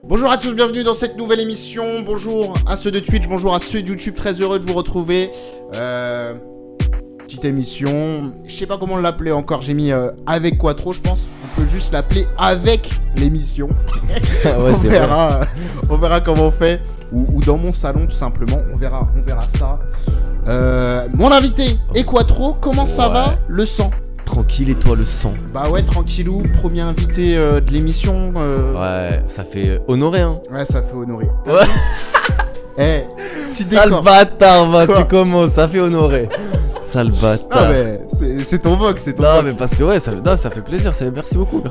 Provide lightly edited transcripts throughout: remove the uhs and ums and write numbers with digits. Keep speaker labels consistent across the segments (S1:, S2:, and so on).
S1: Bonjour à tous, bienvenue dans cette nouvelle émission. Bonjour à ceux de Twitch, bonjour à ceux de YouTube, très heureux de vous retrouver. Petite émission, je sais pas comment l'appeler encore, j'ai mis avec Quattro, je pense. On peut juste l'appeler avec l'émission.
S2: Ouais,
S1: on verra comment on fait. Ou dans mon salon tout simplement, on verra ça. Mon invité est Quattro, comment ça va le sang?
S2: Tranquille et toi le sang?
S1: Bah ouais, tranquillou, premier invité de l'émission.
S2: Ouais, ça fait honorer hein.
S1: Ouais, ça fait honorer.
S2: Ouais.
S1: Eh, petit
S2: Sale
S1: décor.
S2: bâtard, va,
S1: Quoi?
S2: tu commences, ça fait honorer. Sale bâtard.
S1: Ah mais c'est ton vogue, c'est ton
S2: Non
S1: vogue.
S2: mais parce que ouais, ça fait plaisir, merci beaucoup.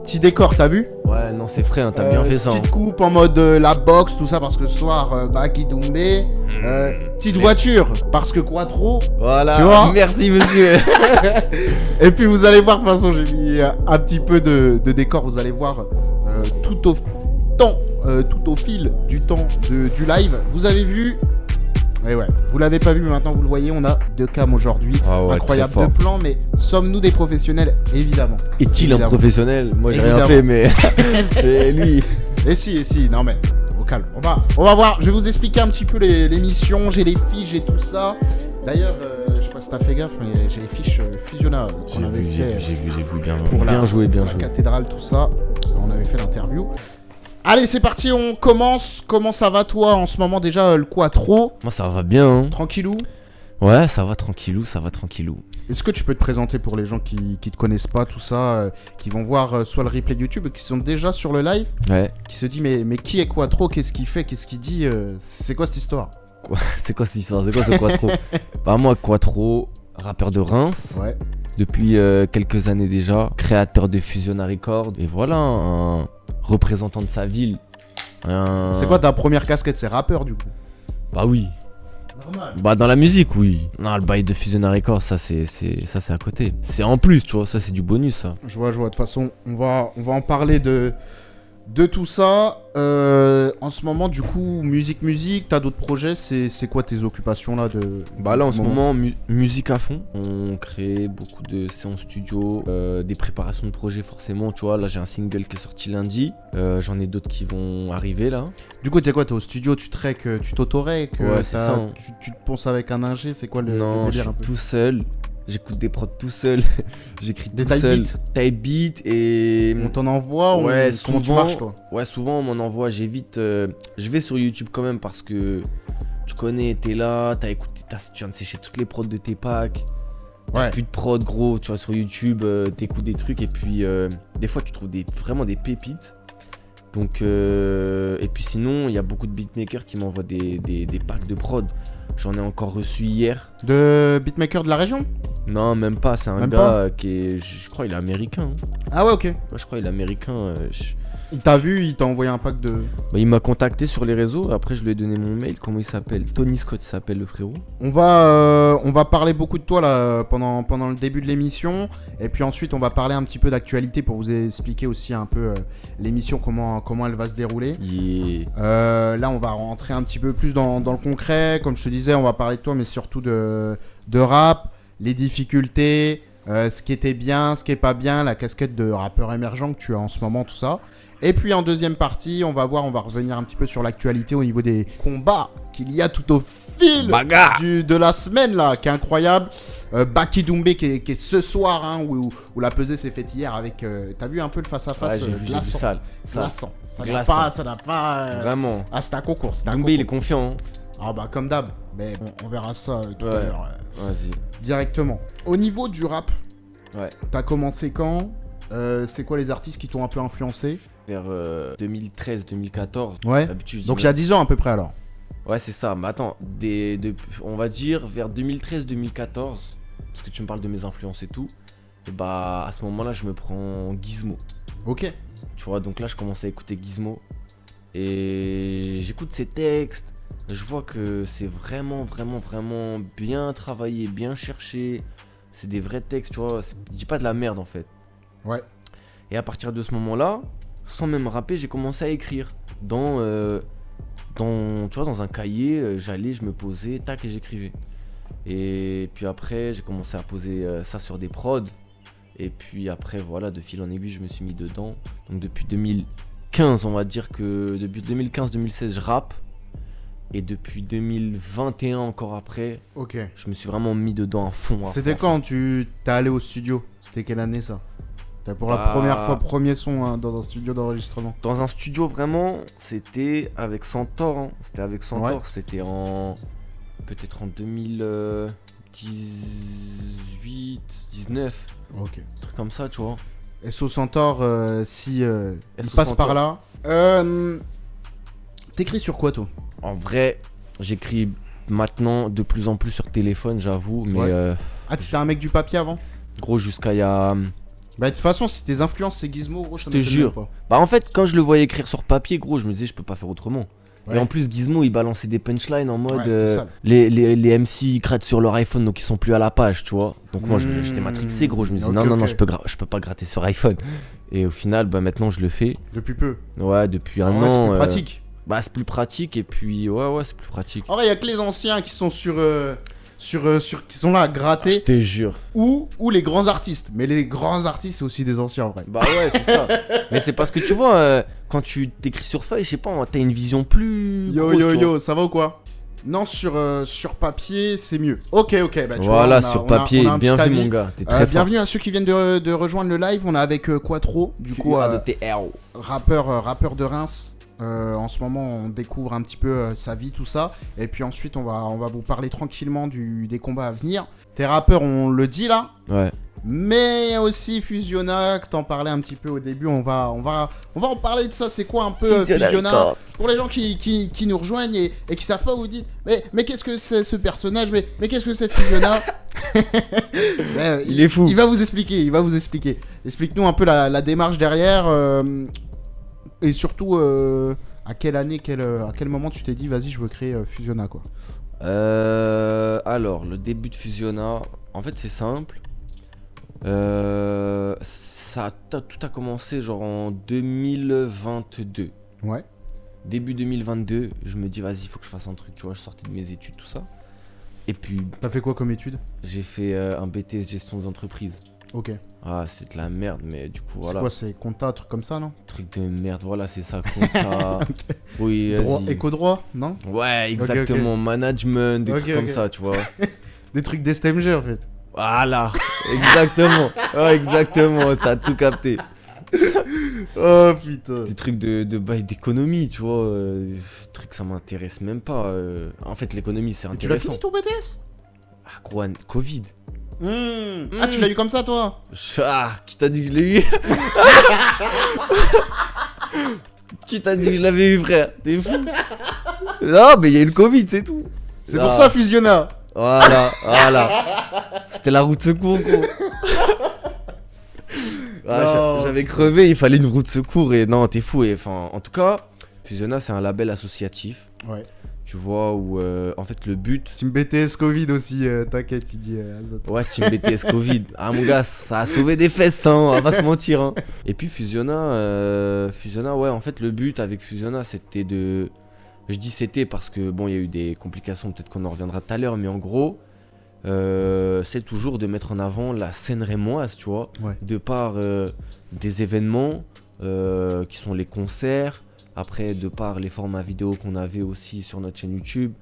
S1: Petit décor, t'as vu?
S2: Ouais, non c'est frais, hein, t'as bien fait ça.
S1: Petite coupe en mode la boxe, tout ça, parce que ce soir, Baki Doumbé. Petite voiture, parce que Quattro.
S2: Voilà,
S1: Tu vois?
S2: merci monsieur.
S1: Et puis vous allez voir, de toute façon, j'ai mis un petit peu de décor, vous allez voir tout au fil du temps du live. Vous avez vu. Et ouais, vous l'avez pas vu, mais maintenant vous le voyez, on a deux cams aujourd'hui.
S2: Ah ouais,
S1: incroyable,
S2: très fort.
S1: deux plans, mais sommes-nous des professionnels? Évidemment.
S2: Est-il un
S1: Évidemment.
S2: professionnel? Moi j'ai
S1: Évidemment.
S2: rien fait mais... Et lui...
S1: Et si, non mais, au calme. On va voir, je vais vous expliquer un petit peu l'émission, j'ai les fiches et tout ça. D'ailleurs, je sais pas si t'as fait gaffe, mais j'ai les fiches Fusionna qu'on avait fait
S2: J'ai vu,
S1: pour
S2: bien joué.
S1: la cathédrale, tout ça. On avait fait l'interview. Allez, c'est parti, on commence. Comment ça va toi en ce moment déjà, le Quattro?
S2: Moi ça va bien hein.
S1: Tranquillou?
S2: Ouais, ça va tranquillou.
S1: Est-ce que tu peux te présenter pour les gens qui te connaissent pas, tout ça, qui vont voir soit le replay de YouTube, qui sont déjà sur le live,
S2: Ouais.
S1: qui se dit mais qui est Quattro? Qu'est-ce qu'il fait? Qu'est-ce qu'il dit? C'est quoi cette histoire?
S2: Quoi C'est quoi cette histoire? C'est quoi ce Quattro? Bah moi Quattro, rappeur de Reims.
S1: Ouais.
S2: Depuis quelques années déjà, créateur de Fusionna Records. Et voilà, un représentant de sa ville.
S1: C'est quoi ta première casquette? C'est rappeur du coup?
S2: Bah oui.
S1: Normal.
S2: Bah dans la musique, oui. Non, le bail de Fusionna Records, ça c'est à côté. C'est en plus, tu vois, ça c'est du bonus ça.
S1: Je vois. De toute façon, on va en parler de tout ça. En ce moment, du coup, musique, t'as d'autres projets? C'est quoi tes occupations là de...
S2: Bah là en ce moment, musique à fond. On crée beaucoup de séances studio, des préparations de projets forcément, tu vois. Là j'ai un single qui est sorti lundi. J'en ai d'autres qui vont arriver là.
S1: Du coup, t'es quoi? T'es au studio, tu trek, tu t'autorec?
S2: Ouais, c'est ça, hein.
S1: Tu te ponces avec un ingé? C'est quoi le
S2: Non, je
S1: délire
S2: suis
S1: un peu?
S2: tout seul. J'écoute des prods tout seul. J'écris
S1: Des
S2: tout
S1: type
S2: seul.
S1: beats?
S2: Type beat et...
S1: On t'en envoie?
S2: Ouais,
S1: Comment tu
S2: souvent,
S1: marches toi?
S2: Ouais, souvent on m'en envoie. J'évite. Je vais sur YouTube quand même parce que tu connais, t'es là, t'as écouté, tu viens de sécher toutes les prods de tes packs.
S1: Ouais.
S2: Plus de prod, gros. Tu vois, sur YouTube, t'écoutes des trucs et puis des fois tu trouves vraiment des pépites. Donc, et puis sinon, il y a beaucoup de beatmakers qui m'envoient des packs de prod. J'en ai encore reçu hier.
S1: De beatmaker de la région?
S2: Non, même pas. C'est un
S1: Même
S2: gars qui est. Je crois il est américain. Hein.
S1: Ah ouais, ok.
S2: Ouais, je crois il est américain.
S1: Il t'a vu, il t'a envoyé un pack de...
S2: Bah, il m'a contacté sur les réseaux. Après, je lui ai donné mon mail. Comment il s'appelle? Tony Scott, il s'appelle le frérot.
S1: On va parler beaucoup de toi là pendant le début de l'émission, et puis ensuite on va parler un petit peu d'actualité pour vous expliquer aussi un peu l'émission, comment elle va se dérouler.
S2: Yeah.
S1: Là on va rentrer un petit peu plus dans le concret, comme je te disais, on va parler de toi mais surtout de rap, les difficultés, ce qui était bien, ce qui est pas bien, la casquette de rappeur émergent que tu as en ce moment, tout ça. Et puis en deuxième partie, on va revenir un petit peu sur l'actualité au niveau des combats qu'il y a tout au fil de la semaine là, qui est incroyable. Baki Doumbé qui est ce soir, hein, où la pesée s'est faite hier avec... T'as vu un peu le face-à-face?
S2: Ouais, j'ai vu
S1: glaçant.
S2: glaçant.
S1: Ça n'a pas...
S2: Vraiment.
S1: Ah, c'était un concours.
S2: Doumbé, il est confiant. Hein.
S1: Ah bah comme d'hab. Mais on verra ça tout à l'heure.
S2: Vas-y.
S1: Directement. Au niveau du rap,
S2: Ouais.
S1: t'as commencé quand? C'est quoi les artistes qui t'ont un peu influencé?
S2: Vers 2013-2014.
S1: Ouais.
S2: D'habitude, je dis
S1: Donc il y a 10 ans à peu près alors.
S2: Ouais, c'est ça. Mais attends, on va dire vers 2013-2014, parce que tu me parles de mes influences et tout, et bah à ce moment-là, je me prends Gizmo.
S1: Ok.
S2: Tu vois, donc là, je commence à écouter Gizmo. Et j'écoute ses textes. Je vois que c'est vraiment bien travaillé, bien cherché. C'est des vrais textes, tu vois. Je dis pas de la merde en fait.
S1: Ouais.
S2: Et à partir de ce moment-là, sans même rapper, j'ai commencé à écrire. Dans un cahier, j'allais, je me posais, tac, et j'écrivais. Et puis après, j'ai commencé à poser ça sur des prods. Et puis après, voilà, de fil en aiguille, je me suis mis dedans. Donc depuis 2015, on va dire que depuis 2015-2016, je rappe. Et depuis 2021, encore après,
S1: Ok.
S2: je me suis vraiment mis dedans à fond.
S1: C'était quand tu t'es allé au studio? C'était quelle année ça? T'as pour la
S2: Bah,
S1: première fois, premier son hein, dans un studio d'enregistrement.
S2: Dans un studio, vraiment, c'était avec Centaure. Hein. C'était avec Centaure.
S1: Ouais.
S2: C'était peut-être en 2018, 19,
S1: Ok.
S2: un truc comme ça, tu vois.
S1: SO Centaure, si il
S2: SO
S1: passe
S2: Centaure.
S1: par là. T'écris sur quoi toi?
S2: En vrai, j'écris maintenant de plus en plus sur téléphone, j'avoue. Mais
S1: Ouais. Ah, t'étais un mec du papier avant?
S2: gros, jusqu'à il y a...
S1: Bah de toute façon, si tes influences c'est Gizmo, gros, je
S2: te jure. Bah en fait, quand je le voyais écrire sur papier, gros, je me disais, je peux pas faire autrement.
S1: Ouais.
S2: Et en plus, Gizmo, il balançait des punchlines en mode...
S1: Ouais, c'était ça.
S2: les MC, ils crêtent sur leur iPhone, donc ils sont plus à la page, tu vois. Donc moi, j'étais matrixé, gros. Je me disais,
S1: Ok,
S2: non,
S1: ok.
S2: je peux pas gratter sur iPhone. Et au final, bah maintenant, je le fais.
S1: Depuis peu.
S2: Ouais, depuis un
S1: En vrai,
S2: an.
S1: c'est plus pratique.
S2: Bah, c'est plus pratique, et puis, ouais, c'est plus pratique.
S1: En vrai, il y a que les anciens qui sont qui sont là à
S2: Je
S1: gratter,
S2: te jure.
S1: ou les grands artistes. Mais les grands artistes, c'est aussi des anciens en vrai.
S2: Bah ouais, c'est ça. Mais c'est parce que tu vois, quand tu t'écris sur feuille, je sais pas, t'as une vision plus.
S1: Yo,
S2: grosse, tu vois.
S1: yo, ça va ou quoi? Non, sur papier, c'est mieux. Ok, bah tu
S2: Voilà,
S1: vois,
S2: sur papier,
S1: on a un
S2: bien
S1: petit
S2: vu,
S1: avis.
S2: mon gars. T'es très fort.
S1: Bienvenue à ceux qui viennent de rejoindre le live. On est avec Quattro, du coup, rappeur de Reims. En ce moment, on découvre un petit peu sa vie, tout ça. Et puis ensuite, on va vous parler tranquillement des combats à venir. T'es rappeur, on le dit là.
S2: Ouais.
S1: Mais aussi Fusiona, que t'en parlais un petit peu au début. On va en parler de ça. C'est quoi un peu Fusiona? Pour les gens qui nous rejoignent et qui savent pas, vous dites mais qu'est-ce que c'est ce personnage? Mais qu'est-ce que c'est Fusiona?
S2: Il est fou.
S1: Il va vous expliquer. Explique-nous un peu la démarche derrière. Et surtout, à quelle année, à quel moment tu t'es dit, vas-y, je veux créer Fusiona, quoi.
S2: Alors, le début de Fusiona, en fait, c'est simple. Tout a commencé genre en 2022.
S1: Ouais.
S2: Début 2022, je me dis, vas-y, il faut que je fasse un truc, tu vois. Je sortais de mes études, tout ça. Et puis,
S1: T'as fait quoi comme étude?
S2: j'ai fait un BTS gestion des entreprises.
S1: Ok.
S2: Ah, c'est de la merde, mais du coup, voilà.
S1: C'est quoi, c'est compta, un truc comme ça, non?
S2: Truc de merde, voilà, c'est ça, compta. Oui, vas-y.
S1: Éco-droit, non?
S2: Ouais, exactement, management, des trucs comme ça, tu vois.
S1: Des trucs d'STMG, en fait.
S2: Voilà, exactement. Ouais, exactement, t'as tout capté.
S1: Oh, putain.
S2: Des trucs de bail d'économie, tu vois. Trucs, ça m'intéresse même pas. En fait, l'économie, c'est
S1: Tu l'as
S2: intéressant.
S1: fini ton BTS?
S2: Ah, gros, Covid.
S1: Ah, tu l'as eu comme ça, toi?
S2: Ah, qui t'a dit que je l'ai eu? Qui t'a dit que je l'avais eu, frère? T'es fou? Non, mais il y a eu le Covid, c'est tout.
S1: C'est pour ça, Fusiona.
S2: Voilà. C'était la route secours, gros.
S1: Non.
S2: J'avais crevé, il fallait une route secours et non, t'es fou. Et enfin, en tout cas, Fusiona, c'est un label associatif.
S1: Ouais.
S2: Tu vois, où en fait le but.
S1: Team BTS Covid aussi, t'inquiète, il dit Azot.
S2: Ouais, Team BTS Covid. Ah, mon gars, ça a sauvé des fesses, hein, on va pas se mentir. Hein. Et puis Fusiona, ouais, en fait, le but avec Fusiona, c'était de. Je dis c'était parce que, bon, il y a eu des complications, peut-être qu'on en reviendra tout à l'heure, mais en gros, c'est toujours de mettre en avant la scène rémoise, tu vois,
S1: Ouais.
S2: de par des événements qui sont les concerts, après de par les formats vidéo qu'on avait aussi sur notre chaîne YouTube,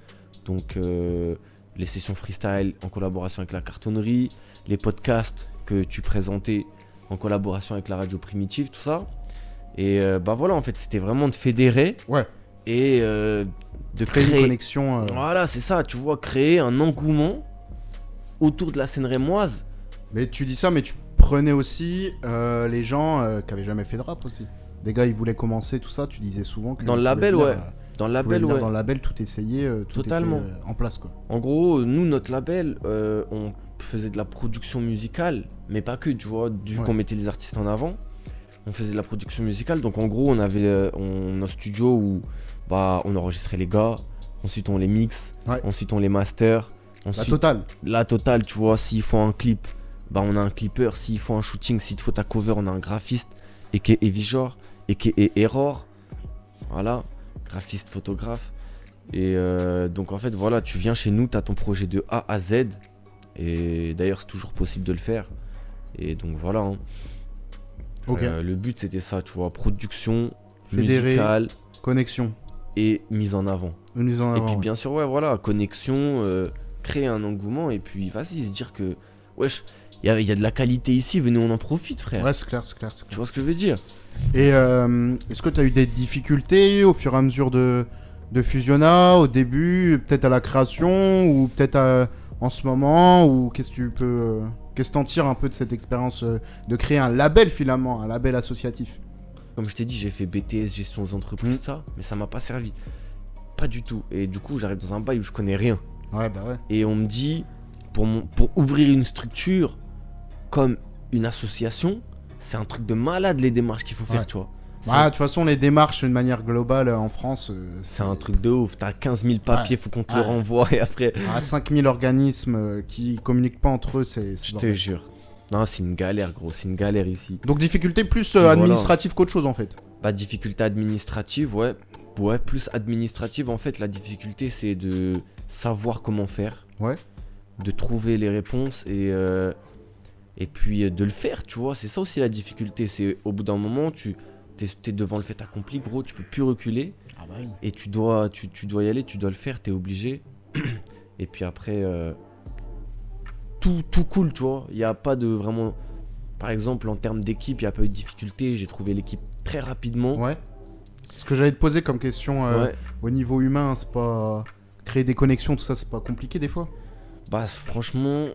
S2: donc les sessions freestyle en collaboration avec la cartonnerie, les podcasts que tu présentais en collaboration avec la radio primitive, tout ça. Et bah voilà, en fait, c'était vraiment de fédérer.
S1: Ouais.
S2: Et de
S1: Créer
S2: créer
S1: une connexion.
S2: Voilà, c'est ça, tu vois, créer un engouement autour de la scène rémoise.
S1: Mais tu dis ça, mais tu prenais aussi les gens qui avaient jamais fait de rap aussi. Des gars, ils voulaient commencer tout ça, tu disais souvent que.
S2: Dans le label, ouais. Dans le label, ouais.
S1: Dans le label, tout essayé, tout
S2: Totalement.
S1: était en place, quoi.
S2: En gros, nous, notre label, on faisait de la production musicale, mais pas que, tu vois, vu qu'on mettait les artistes en avant, on faisait de la production musicale. Donc en gros, on avait un studio où bah, on enregistrait les gars, ensuite on les mixe, ensuite on les master. Ensuite, la totale, tu vois, s'il faut un clip, bah on a un clipper, s'il faut un shooting, s'il te faut ta cover, on a un graphiste, a.k.a. Vijor, a.k.a. Error, voilà, graphiste, photographe. Et donc en fait, voilà, tu viens chez nous, t'as ton projet de A à Z, et d'ailleurs c'est toujours possible de le faire. Et donc voilà. Hein.
S1: Ok.
S2: Le but c'était ça, tu vois, production
S1: Fédéré,
S2: musicale
S1: connexion.
S2: et mise en avant.
S1: Une mise en
S2: Et
S1: avant.
S2: puis
S1: ouais.
S2: bien sûr, ouais, voilà, connexion, créer un engouement et puis vas-y, se dire que, wesh, il y a de la qualité ici, venez, on en profite, frère.
S1: Ouais, c'est clair, c'est clair, c'est
S2: Tu
S1: clair.
S2: vois ce que je veux dire?
S1: Et est-ce que tu as eu des difficultés au fur et à mesure de Fusionna, au début, peut-être à la création, ou peut-être en ce moment, ou qu'est-ce que tu peux... qu'est-ce que t'en tires un peu de cette expérience de créer un label finalement, un label associatif?
S2: Comme je t'ai dit, j'ai fait BTS, gestion des entreprises, ça, mais ça m'a pas servi. Pas du tout. Et du coup, j'arrive dans un bail où je connais rien.
S1: Ouais, bah ouais.
S2: Et on me dit, pour ouvrir une structure comme une association, c'est un truc de malade les démarches qu'il faut faire,
S1: Ouais.
S2: tu vois.
S1: Bah, de toute façon, les démarches d'une manière globale en France,
S2: C'est un truc de ouf. T'as 15 000 papiers, faut qu'on te le renvoie et après.
S1: 5000 organismes qui communiquent pas entre eux, c'est
S2: Je te
S1: bordel.
S2: jure. Non, c'est une galère, gros. C'est une galère ici.
S1: Donc difficulté plus
S2: Voilà.
S1: administrative qu'autre chose en fait.
S2: Bah, difficulté administrative, ouais. Ouais, plus administrative. En fait, la difficulté, c'est de savoir comment faire.
S1: Ouais.
S2: De trouver les réponses et puis de le faire, tu vois. C'est ça aussi la difficulté. C'est au bout d'un moment, t'es devant le fait accompli, gros. Tu peux plus reculer.
S1: Ah bah oui.
S2: Et tu dois y aller, tu dois le faire, t'es obligé. Et puis après, tout cool, tu vois. Il n'y a pas de vraiment... Par exemple, en termes d'équipe, il n'y a pas eu de difficulté. J'ai trouvé l'équipe très rapidement.
S1: Ouais. Ce que j'allais te poser comme question
S2: Ouais.
S1: au niveau humain, c'est pas... Créer des connexions, tout ça, c'est pas compliqué des fois?
S2: Bah franchement,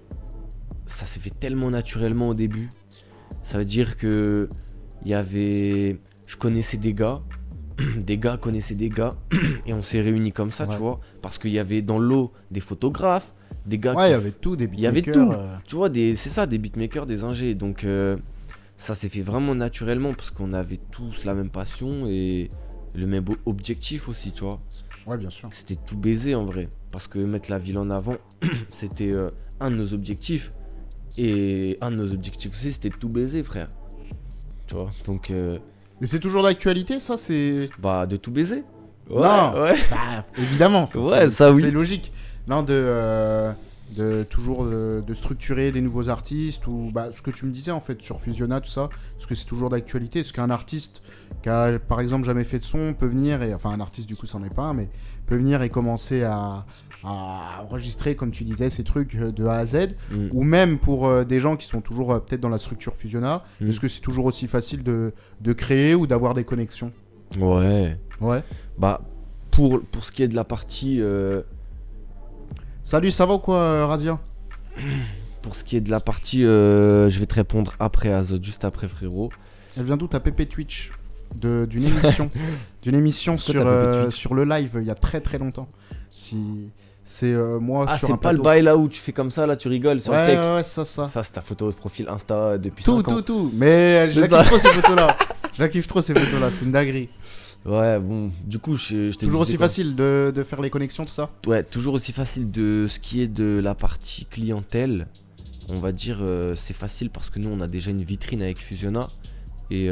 S2: ça s'est fait tellement naturellement au début. Ça veut dire que je connaissais des gars, des gars connaissaient des gars, et on s'est réunis comme ça,
S1: Ouais.
S2: tu vois. Parce qu'il y avait dans l'eau des photographes, des gars
S1: Ouais, il
S2: qui
S1: y avait tout, des
S2: il y avait
S1: beatmakers,
S2: tout. Tu vois, c'est ça, des beatmakers, des ingés. Donc ça s'est fait vraiment naturellement parce qu'on avait tous la même passion et le même objectif aussi, tu vois.
S1: Ouais, bien sûr.
S2: C'était tout baiser en vrai. Parce que mettre la ville en avant, c'était un de nos objectifs. Et un de nos objectifs aussi, c'était de tout baiser, frère. Tu vois, donc,
S1: Et c'est toujours d'actualité, ça, c'est...
S2: bah, de tout baiser. Ouais,
S1: Non.
S2: ouais.
S1: Bah, évidemment,
S2: Ouais, ça, oui.
S1: c'est logique. Non, de toujours de structurer des nouveaux artistes ou bah, ce que tu me disais en fait sur Fusionna, tout ça, parce que c'est toujours d'actualité. Est-ce qu'un artiste qui a par exemple jamais fait de son peut venir, et enfin un artiste du coup c'en est pas un, mais peut venir et commencer à enregistrer, comme tu disais, ces trucs de A à Z,
S2: Mm.
S1: ou même pour des gens qui sont toujours peut-être dans la structure Fusionna,
S2: Mm.
S1: est-ce que c'est toujours aussi facile de créer ou d'avoir des connexions?
S2: Ouais.
S1: Ouais.
S2: Bah, pour ce qui est de la partie...
S1: Salut, ça va ou quoi, Radia?
S2: Pour ce qui est de la partie, je vais te répondre après, Azot, juste après, frérot.
S1: Elle vient d'où ta pépé Twitch? D'une émission. D'une émission
S2: Pourquoi ta pépé Twitch
S1: sur le live il y a très très longtemps. Si c'est moi
S2: Ah,
S1: sur
S2: c'est
S1: un
S2: pas le
S1: plateau.
S2: bail là où tu fais comme ça, là, tu rigoles sur le
S1: Ouais,
S2: tech.
S1: ouais, ça.
S2: Ça, c'est ta photo de profil Insta depuis
S1: Tout,
S2: 5 ans.
S1: tout. Mais je la
S2: C'est ça.
S1: kiffe trop ces photos-là. Je la kiffe trop ces photos-là, c'est une dinguerie.
S2: Ouais, bon, du coup, je t'ai
S1: Toujours
S2: dit,
S1: aussi facile de faire les connexions, tout ça.
S2: Ouais, toujours aussi facile de ce qui est de la partie clientèle. On va dire, c'est facile parce que nous, on a déjà une vitrine avec Fusionna. Et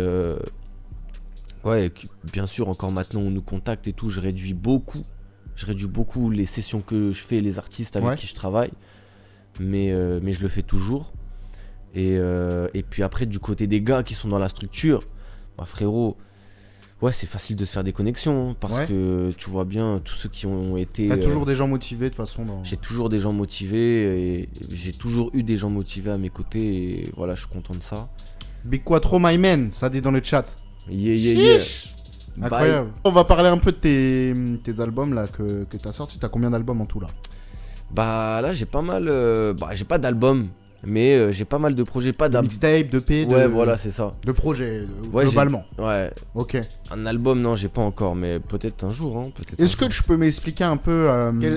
S2: ouais, bien sûr, encore maintenant, on nous contacte et tout. Je réduis beaucoup les sessions que je fais, les artistes avec
S1: Ouais.
S2: qui je travaille. Mais je le fais toujours. Et puis après, du côté des gars qui sont dans la structure, bah, frérot, ouais, c'est facile de se faire des connexions. Hein, parce
S1: Ouais.
S2: que tu vois bien, tous ceux qui ont été...
S1: T'as toujours des gens motivés de toute façon.
S2: J'ai toujours des gens motivés et j'ai toujours eu des gens motivés à mes côtés et voilà, je suis content de ça.
S1: Big Quattro My Man, ça dit dans le chat.
S2: Yeah.
S1: Incroyable. On va parler un peu de tes albums là que t'as sortis. T'as combien d'albums en tout là?
S2: Bah là, j'ai pas mal... j'ai pas d'album, mais j'ai pas mal de projets. Pas
S1: De
S2: d'album.
S1: mixtape, de P,
S2: Ouais, voilà, c'est ça.
S1: de projets,
S2: Ouais,
S1: globalement.
S2: Ouais,
S1: Ok.
S2: un album, non, j'ai pas encore, mais peut-être un jour. Hein, peut-être.
S1: Est-ce que tu peux m'expliquer un peu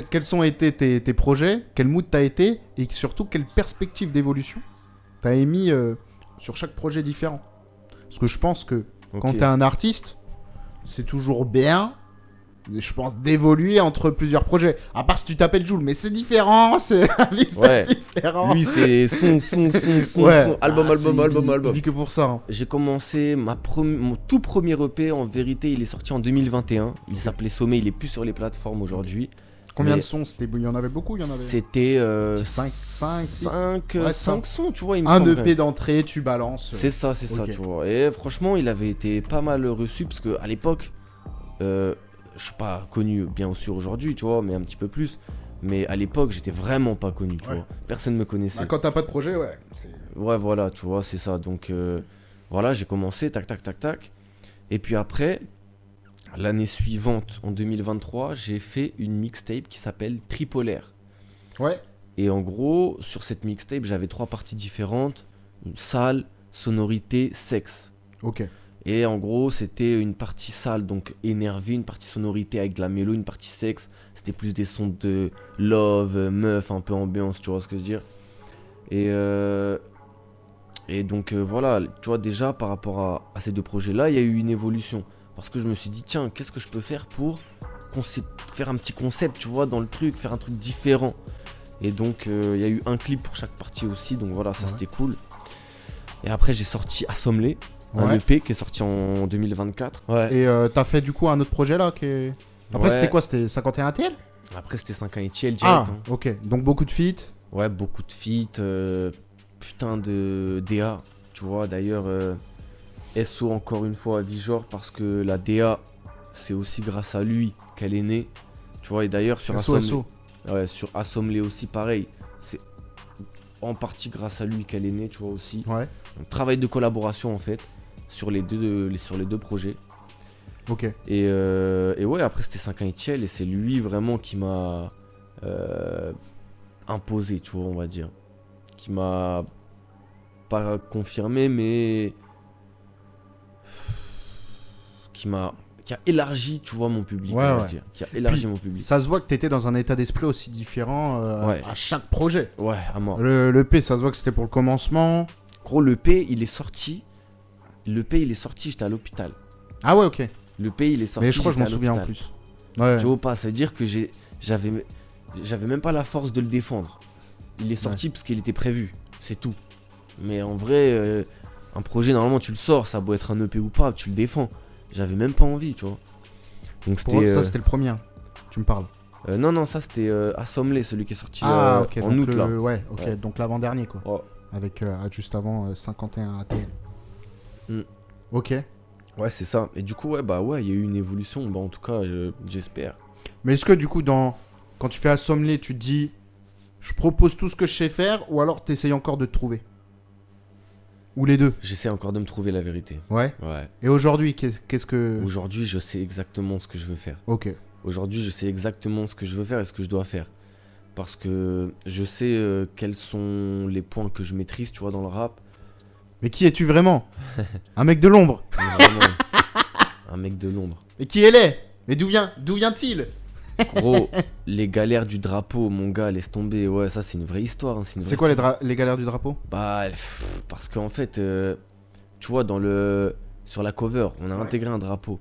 S1: quels sont été tes projets, quel mood t'as été, et surtout quelle perspective d'évolution t'as émis sur chaque projet différent? Parce que je pense que quand
S2: Ok.
S1: t'es un artiste, c'est toujours bien, je pense, d'évoluer entre plusieurs projets. À part si tu t'appelles Jul, mais c'est différent, c'est un business
S2: Ouais.
S1: différent.
S2: Lui, c'est son,
S1: Ouais.
S2: son, album.
S1: Il vit que pour ça. Hein.
S2: J'ai commencé mon tout premier EP, en vérité, il est sorti en 2021. Il s'appelait Sommet, il est plus sur les plateformes aujourd'hui.
S1: Combien
S2: Mais
S1: de sons c'était? Il y en avait beaucoup, il y en avait.
S2: C'était
S1: 5, 6. Ouais,
S2: 5 sons, tu vois, il me
S1: Un
S2: semble.
S1: EP d'entrée, tu balances.
S2: C'est ça,
S1: Ok.
S2: tu vois. Et franchement, il avait été pas mal reçu parce que à l'époque, je suis pas connu bien sûr aujourd'hui, tu vois, mais un petit peu plus. Mais à l'époque, j'étais vraiment pas connu, tu
S1: Ouais.
S2: vois. Personne me connaissait.
S1: Bah, quand t'as pas de projet, ouais.
S2: Ouais, voilà, tu vois, c'est ça. Donc, voilà, j'ai commencé, tac, tac, tac, tac. Et puis après, l'année suivante, en 2023, j'ai fait une mixtape qui s'appelle Tripolaire.
S1: Ouais.
S2: Et en gros, sur cette mixtape, j'avais 3 parties différentes. Une salle, sonorité, sexe.
S1: Ok.
S2: Et en gros, c'était une partie salle, donc énervée, une partie sonorité avec de la mélo, une partie sexe. C'était plus des sons de love, meuf, un peu ambiance, tu vois ce que je veux dire. Et donc voilà, tu vois, déjà par rapport à ces 2 projets-là, il y a eu une évolution. Parce que je me suis dit, tiens, qu'est-ce que je peux faire pour faire un petit concept, tu vois, dans le truc, faire un truc différent. Et donc, il y a eu un clip pour chaque partie aussi, donc voilà, ça
S1: Ouais.
S2: c'était cool. Et après, j'ai sorti Assemblée, un
S1: Ouais.
S2: EP qui est sorti en 2024. Ouais.
S1: Et t'as fait du coup un autre projet là qui est... Après,
S2: Ouais.
S1: c'était quoi? C'était 51 TL?
S2: Après, c'était 5 1 ETL direct.
S1: Ah,
S2: hein.
S1: ok. Donc beaucoup de feats.
S2: Ouais, beaucoup de feats, putain de DA, tu vois. D'ailleurs, SO encore une fois à Vijor, parce que la DA, c'est aussi grâce à lui qu'elle est née. Tu vois, et d'ailleurs, sur
S1: SO.
S2: Ouais, sur Assemblée aussi, pareil. C'est en partie grâce à lui qu'elle est née, tu vois, aussi.
S1: Ouais.
S2: Donc, travail de collaboration, en fait, sur les deux projets.
S1: Ok.
S2: Et ouais, après, c'était 5 1 ETL, et c'est lui vraiment qui m'a imposé, tu vois, on va dire. Qui m'a pas confirmé, mais qui a élargi, tu vois, mon public,
S1: Ouais,
S2: on va
S1: ouais.
S2: dire. Qui a élargi
S1: Puis,
S2: mon public.
S1: Ça se voit que t'étais dans un état d'esprit aussi différent
S2: Ouais.
S1: à chaque projet.
S2: Ouais, à mort.
S1: Le P, ça se voit que c'était pour le commencement.
S2: Gros, l'EP, il est sorti. L'EP, il est sorti, j'étais à l'hôpital.
S1: Ah ouais, ok.
S2: L'EP, il est sorti.
S1: Mais je crois que je m'en
S2: j'étais à
S1: souviens en
S2: l'hôpital.
S1: plus. Ouais.
S2: Tu vois pas, ça veut dire que j'avais même pas la force de le défendre. Il est sorti parce qu'il était prévu, c'est tout. Mais en vrai, un projet, normalement, tu le sors, ça doit être un EP ou pas, tu le défends. J'avais même pas envie, tu vois. Donc
S1: Pour
S2: c'était.
S1: ça, c'était le premier. Tu me parles.
S2: Non, ça c'était Assemblée, celui qui est sorti
S1: Ok.
S2: en
S1: donc
S2: août là.
S1: Ouais, ok.
S2: Ouais.
S1: Donc l'avant-dernier, quoi.
S2: Oh.
S1: Avec juste avant 51 ATL.
S2: Mm.
S1: Ok.
S2: Ouais, c'est ça. Et du coup, ouais, il y a eu une évolution. Bah, en tout cas, j'espère.
S1: Mais est-ce que du coup, quand tu fais assembler, tu te dis je propose tout ce que je sais faire ou alors t'essayes encore de te trouver? Ou les deux?
S2: J'essaie encore de me trouver la vérité.
S1: Ouais.
S2: Ouais.
S1: Et aujourd'hui, qu'est-ce que.
S2: Aujourd'hui, je sais exactement ce que je veux faire.
S1: Ok.
S2: Aujourd'hui, je sais exactement ce que je veux faire et ce que je dois faire. Parce que je sais quels sont les points que je maîtrise, tu vois, dans le rap.
S1: Mais qui es-tu vraiment? Un mec de l'ombre.
S2: Mais vraiment, un mec de l'ombre.
S1: Mais qui est-il? Mais d'où vient-il?
S2: Gros, les galères du drapeau, mon gars, laisse tomber. Ouais, ça, c'est une vraie histoire. Hein, une vraie
S1: C'est quoi
S2: histoire.
S1: les galères du drapeau?
S2: Bah, parce qu'en fait, tu vois, sur la cover, on a intégré un drapeau.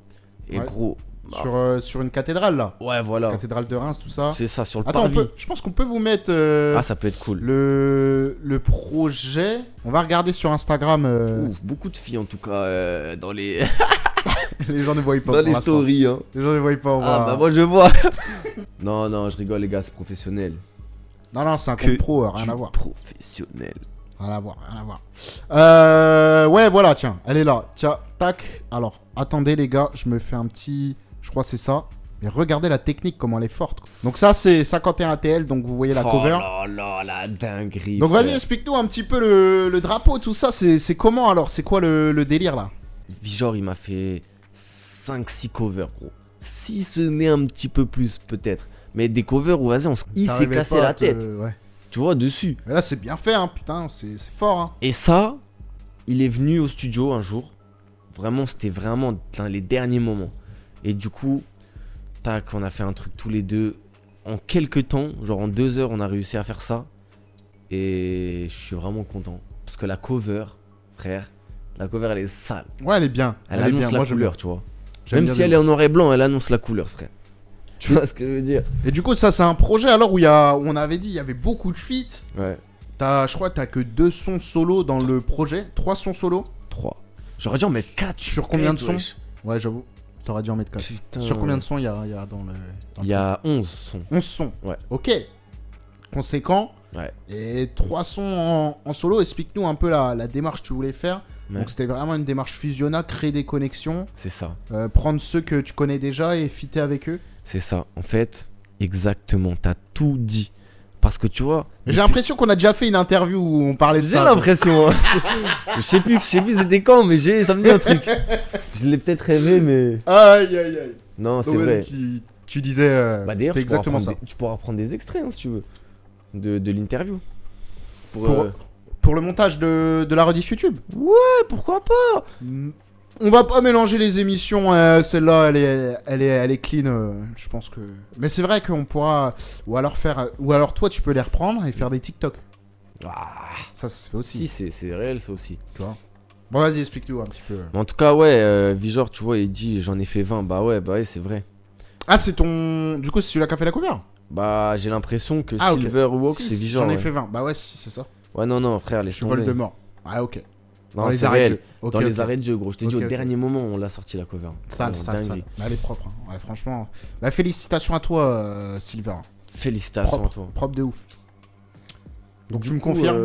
S2: Et
S1: Ouais.
S2: gros, bah,
S1: Sur une cathédrale là.
S2: ouais, voilà.
S1: Cathédrale de Reims, tout ça.
S2: C'est ça, sur le
S1: Attends,
S2: parvis.
S1: je pense qu'on peut vous mettre
S2: Ah, ça peut être cool.
S1: le projet. On va regarder sur Instagram.
S2: Ouf, beaucoup de filles, en tout cas, dans les,
S1: Les gens ne voient pas.
S2: dans
S1: pour
S2: les
S1: l'instant.
S2: stories. Hein.
S1: Les gens ne voient pas. On
S2: Ah,
S1: va-
S2: bah, moi, je vois. Non, je rigole, les gars, c'est professionnel.
S1: Non, c'est un
S2: Que
S1: compte pro, rien
S2: du
S1: à voir.
S2: professionnel.
S1: Rien à voir. Ouais, voilà, tiens, elle est là. Tiens, tac. Alors, attendez, les gars, je me fais un petit. Je crois que c'est ça. Mais regardez la technique, comment elle est forte. Quoi. Donc, ça, c'est 51 ATL. Donc, vous voyez la cover.
S2: Oh là là, la dinguerie.
S1: Donc, vas-y,
S2: frère.
S1: explique-nous un petit peu le drapeau, tout ça. C'est comment alors? C'est quoi le délire là?
S2: Vijor, il m'a fait 5-6 covers, gros. Si ce n'est un petit peu plus, peut-être. Mais des covers où, vas-y, il s'est
S1: T'arrivais
S2: cassé
S1: pas
S2: la
S1: à te-
S2: tête.
S1: Ouais.
S2: Tu vois, dessus.
S1: Mais là, c'est bien fait, hein, putain. C'est fort, hein.
S2: Et ça, il est venu au studio un jour. Vraiment, c'était vraiment dans les derniers moments. Et du coup, tac, on a fait un truc tous les deux. En quelques temps, genre en 2 heures, on a réussi à faire ça. Et je suis vraiment content. Parce que la cover, frère, la cover, elle est sale.
S1: Ouais, elle est bien.
S2: Elle
S1: est
S2: annonce
S1: bien.
S2: la
S1: Moi, j'aime
S2: couleur,
S1: bien.
S2: tu vois.
S1: J'aime
S2: Même
S1: bien
S2: si
S1: les-
S2: elle est en noir et blanc, elle annonce la couleur, frère. Tu vois ce que je veux dire?
S1: Et du coup, ça, c'est un projet alors où on avait dit il y avait beaucoup de feats.
S2: Ouais.
S1: Je crois que t'as que 2 sons solo dans le projet. 3 sons solo.
S2: 3. J'aurais dû en mettre 4.
S1: Sur combien de sons? Ouais, j'avoue. T'aurais dû en mettre 4.
S2: Putain.
S1: Sur combien de sons il y a dans le.
S2: Il y a 11 sons.
S1: 11 sons.
S2: Ouais.
S1: Ok. Conséquent.
S2: Ouais.
S1: Et 3 sons en solo. Explique-nous un peu la démarche que tu voulais faire.
S2: Ouais.
S1: Donc c'était vraiment une démarche Fusiona, créer des connexions,
S2: C'est ça.
S1: prendre ceux que tu connais déjà et fitter avec eux.
S2: C'est ça. En fait, exactement. T'as tout dit. Parce que tu vois.
S1: J'ai l'impression qu'on a déjà fait une interview où on parlait de
S2: J'ai
S1: ça.
S2: l'impression. Hein. Je sais plus c'était quand, mais ça me dit un truc. Je l'ai peut-être rêvé, mais.
S1: Aïe aïe aïe.
S2: Non, c'est
S1: Donc,
S2: vrai.
S1: Tu disais.
S2: Bah d'ailleurs,
S1: c'était exactement ça.
S2: tu pourras prendre des extraits hein, si tu veux. De l'interview.
S1: Pour le montage de la rediff YouTube.
S2: Ouais, pourquoi pas.
S1: On va pas mélanger les émissions. Celle-là, elle est clean. Je pense que. Mais c'est vrai qu'on pourra. Ou alors toi, tu peux les reprendre et faire des TikTok.
S2: Ah,
S1: Ça se fait aussi.
S2: si, c'est réel ça aussi.
S1: Tu vois. Bon, vas-y, explique-nous un petit peu.
S2: Mais en tout cas, ouais, Vijor, tu vois, il dit j'en ai fait 20. Bah ouais, c'est vrai.
S1: Ah, c'est ton. Du coup, c'est celui-là qui a fait la cover.
S2: Bah, j'ai l'impression que
S1: Ah, ok.
S2: Silver Walk,
S1: Si,
S2: c'est
S1: si,
S2: Vijor.
S1: J'en ai
S2: Ouais.
S1: fait 20. Bah ouais, si, c'est ça.
S2: Ouais, non, frère, laisse
S1: Je vole
S2: tomber.
S1: de mort. Ah, ok.
S2: Non,
S1: Dans les
S2: c'est
S1: arrêts de
S2: réel.
S1: jeu. Ok,
S2: Dans les
S1: ok.
S2: arrêts de jeu, gros. Je t'ai dit
S1: Ok,
S2: au
S1: ok.
S2: dernier moment, on l'a sorti la cover.
S1: Sale.
S2: Dinguerie.
S1: Bah, elle est propre. Hein. Ouais, franchement. Bah, félicitations à toi, Silver.
S2: Félicitations à toi.
S1: Propre de ouf. Donc,
S2: Du
S1: tu me
S2: coup,
S1: confirmes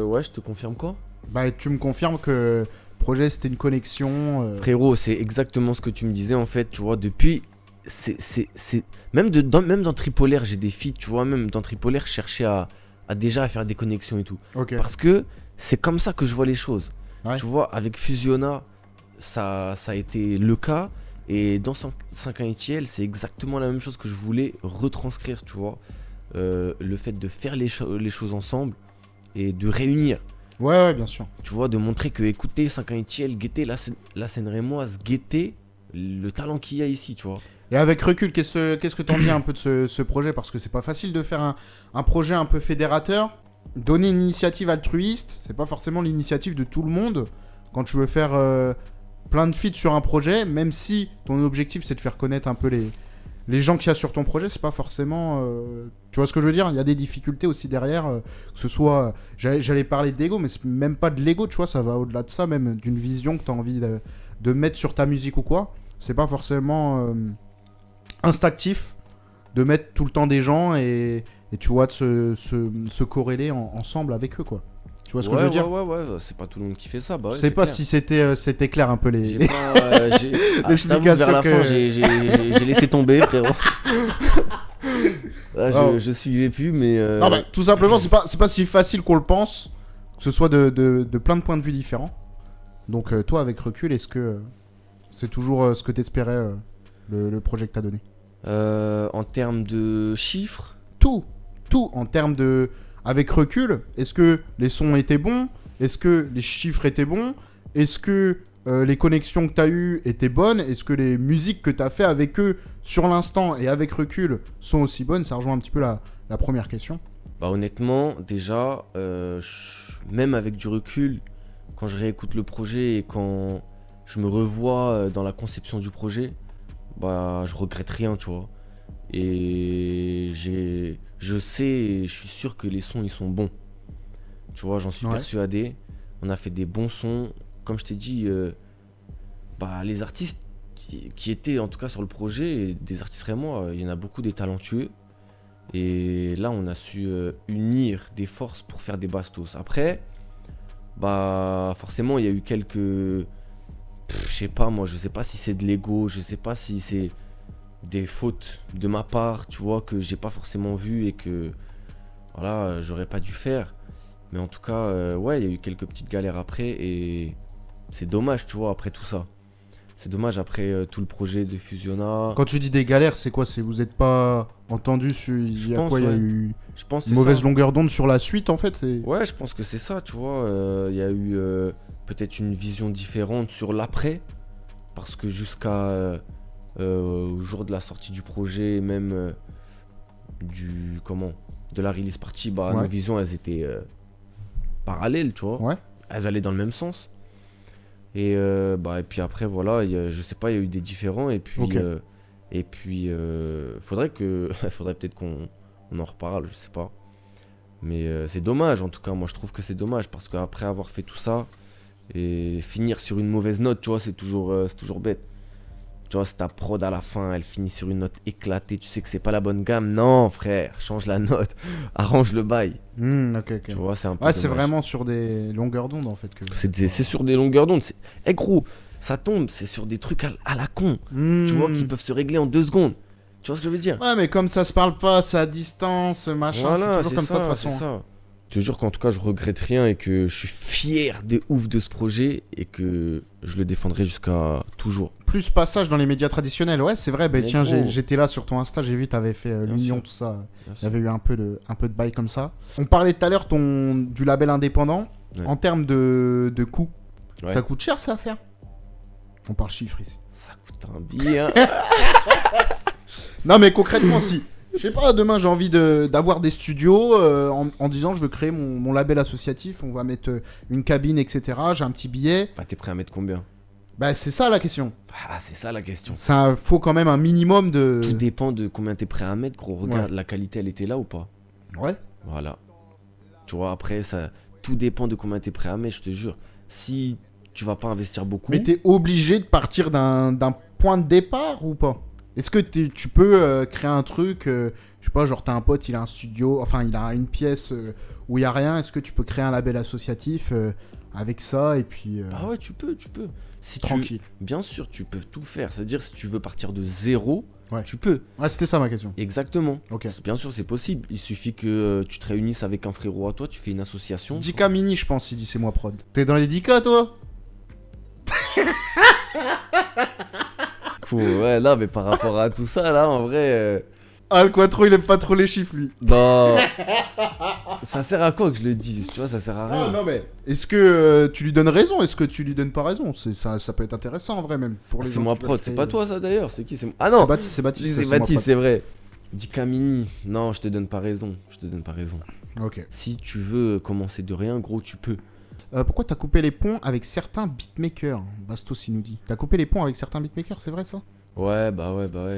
S2: Ouais, je te confirme quoi?
S1: Bah, tu me confirmes que le projet c'était une connexion.
S2: Frérot, c'est exactement ce que tu me disais en fait, tu vois, depuis. Même dans Tripolaire, j'ai des feats, tu vois, même dans Tripolaire, je cherchais à déjà faire des connexions et tout.
S1: Ok.
S2: Parce que c'est comme ça que je vois les choses.
S1: Ouais.
S2: Tu vois, avec Fusiona, ça a été le cas. Et dans 5 TL, c'est exactement la même chose que je voulais retranscrire, tu vois. Le fait de faire les choses ensemble et de réunir.
S1: Ouais, bien sûr.
S2: Tu vois, de montrer que, écoutez, 5 TL, guettez la scène rémoise, guettez le talent qu'il y a ici, tu vois.
S1: Et avec recul, qu'est-ce que t'en dis un peu de ce projet? Parce que c'est pas facile de faire un projet un peu fédérateur. Donner une initiative altruiste, c'est pas forcément l'initiative de tout le monde. Quand tu veux faire plein de feats sur un projet, même si ton objectif c'est de faire connaître un peu les gens qu'il y a sur ton projet, c'est pas forcément... tu vois ce que je veux dire? Il y a des difficultés aussi derrière, que ce soit... J'allais parler d'ego, mais c'est même pas de l'ego, tu vois, ça va au-delà de ça, même d'une vision que t'as envie de mettre sur ta musique ou quoi. C'est pas forcément instinctif de mettre tout le temps des gens et tu vois, de se corréler ensemble avec eux, quoi. Tu vois ce que je veux dire?
S2: Ouais, c'est pas tout le monde qui fait ça. Bah ouais,
S1: Je sais
S2: c'est
S1: pas
S2: clair.
S1: si c'était clair un peu les...
S2: J'ai pas. Je t'avoue, vers la fin, j'ai laissé tomber, frérot. Là,
S1: Oh.
S2: je suivais plus, mais.
S1: Non, bah, tout simplement, c'est pas si facile qu'on le pense, que ce soit de plein de points de vue différents. Donc, toi, avec recul, est-ce que c'est toujours ce que t'espérais, le projet que t'as donné?
S2: En termes de chiffres,
S1: Tout en termes de... Avec recul, est-ce que les sons étaient bons? Est-ce que les chiffres étaient bons? Est-ce que les connexions que t'as eues étaient bonnes? Est-ce que les musiques que t'as fait avec eux sur l'instant et avec recul sont aussi bonnes? Ça rejoint un petit peu la première question.
S2: bah honnêtement, déjà, même avec du recul, quand je réécoute le projet et quand je me revois dans la conception du projet, bah je regrette rien, tu vois. Et je sais et je suis sûr que les sons ils sont bons. Tu vois, j'en suis
S1: Ouais.
S2: persuadé. On a fait des bons sons. Comme je t'ai dit, bah les artistes qui étaient en tout cas sur le projet, et des artistes rémois, il y en a beaucoup des talentueux. Et là, on a su unir des forces pour faire des bastos. Après, bah forcément, il y a eu quelques... je sais pas moi, je sais pas si c'est de l'ego, je sais pas si c'est des fautes de ma part, tu vois, que j'ai pas forcément vu et que voilà, j'aurais pas dû faire. Mais en tout cas, ouais, il y a eu quelques petites galères après et c'est dommage, tu vois, après tout ça. C'est dommage après tout le projet de Fusiona.
S1: Quand tu dis des galères, c'est quoi? C'est vous êtes pas entendu sur... Il y a
S2: pense,
S1: quoi? Il y a
S2: ouais.
S1: eu
S2: Je pense que
S1: une
S2: c'est
S1: mauvaise
S2: ça.
S1: longueur d'onde sur la suite, en fait?
S2: Ouais, je pense que c'est ça, tu vois. Il y a eu peut-être une vision différente sur l'après. Parce que jusqu'à au jour de la sortie du projet, même de la release party, bah,
S1: Ouais.
S2: nos visions, elles étaient parallèles, tu vois.
S1: Ouais.
S2: Elles allaient dans le même sens. Et puis après, voilà, je sais pas, il y a eu des différends. Et puis,
S1: Ok.
S2: faudrait peut-être qu'on en reparle, je sais pas. Mais c'est dommage, en tout cas, moi je trouve que c'est dommage. Parce qu'après avoir fait tout ça, et finir sur une mauvaise note, tu vois, c'est toujours bête. Tu vois, si ta prod à la fin, elle finit sur une note éclatée, tu sais que c'est pas la bonne gamme. Non, frère, change la note, arrange le bail.
S1: Ok.
S2: Tu vois, c'est un peu
S1: Ouais, c'est
S2: dommage.
S1: vraiment sur des longueurs d'onde en fait que.
S2: C'est sur des longueurs d'onde. Eh gros, ça tombe, c'est sur des trucs à la con. Tu vois, qui peuvent se régler en 2 secondes. Tu vois ce que je veux dire?
S1: Ouais, mais comme ça se parle pas, c'est à distance, machin,
S2: Voilà,
S1: c'est toujours comme ça de toute façon.
S2: c'est ça. Je te jure qu'en tout cas, je regrette rien et que je suis fier de ouf de ce projet et que je le défendrai jusqu'à toujours.
S1: Plus passage dans les médias traditionnels, ouais, c'est vrai. Bah,
S2: Mais
S1: tiens,
S2: gros.
S1: j'étais là sur ton Insta, j'ai vu, t'avais fait
S2: Bien
S1: l'Union,
S2: sûr.
S1: tout ça.
S2: Bien
S1: Il y
S2: sûr.
S1: avait eu un peu de bail comme ça. On parlait tout à l'heure du label indépendant.
S2: Ouais.
S1: En termes de coût,
S2: Ouais.
S1: ça coûte cher ça à faire? On parle chiffres ici.
S2: Ça coûte un bien.
S1: Non, mais concrètement, si. Je sais pas, demain j'ai envie d'avoir des studios en disant je veux créer mon label associatif, on va mettre une cabine, etc. J'ai un petit billet.
S2: Bah, t'es prêt à mettre combien?
S1: Bah, c'est ça la question.
S2: Ah, c'est ça la question.
S1: Ça faut quand même un minimum de.
S2: Tout dépend de combien t'es prêt à mettre, gros. Regarde, la qualité, elle était là ou pas?
S1: Ouais.
S2: Voilà. Tu vois, après, ça, tout dépend de combien t'es prêt à mettre, je te jure. Si tu vas pas investir beaucoup.
S1: Mais t'es obligé de partir d'un point de départ ou pas? Est-ce que tu peux créer un truc, je sais pas, genre t'as un pote, il a un studio, enfin il a une pièce où il y a rien, est-ce que tu peux créer un label associatif avec ça et puis
S2: Ah ouais, tu peux. Si
S1: tranquille.
S2: Bien sûr, tu peux tout faire. C'est-à-dire, si tu veux partir de zéro,
S1: Ouais.
S2: tu peux.
S1: Ouais, c'était ça ma question.
S2: Exactement.
S1: Ok.
S2: Bien sûr, c'est possible. Il suffit que tu te réunisses avec un frérot à toi, tu fais une association.
S1: 10K mini, je pense, il dit c'est moi prod. T'es dans les 10K toi?
S2: Ouais, là, mais par rapport à tout ça, là, en vrai.
S1: Ah, le Quattro, il aime pas trop les chiffres lui.
S2: Non. Ça sert à quoi que je le dise? Tu vois, ça sert à rien.
S1: Ah non mais est-ce que tu lui donnes raison? Est-ce que tu lui donnes pas raison? Ça peut être intéressant en vrai même pour les
S2: C'est
S1: gens
S2: moi
S1: qui veulent
S2: prod, c'est
S1: créer,
S2: pas toi ça d'ailleurs, c'est qui? Ah
S1: C'est
S2: non,
S1: Baptiste, c'est Baptiste.
S2: c'est
S1: moi
S2: Baptiste,
S1: prod.
S2: c'est vrai. 10K mini, non, je te donne pas raison.
S1: Ok.
S2: Si tu veux commencer de rien, gros, tu peux.
S1: Pourquoi t'as coupé les ponts avec certains beatmakers? Bastos il nous dit. T'as coupé les ponts avec certains beatmakers, c'est vrai ça?
S2: Ouais,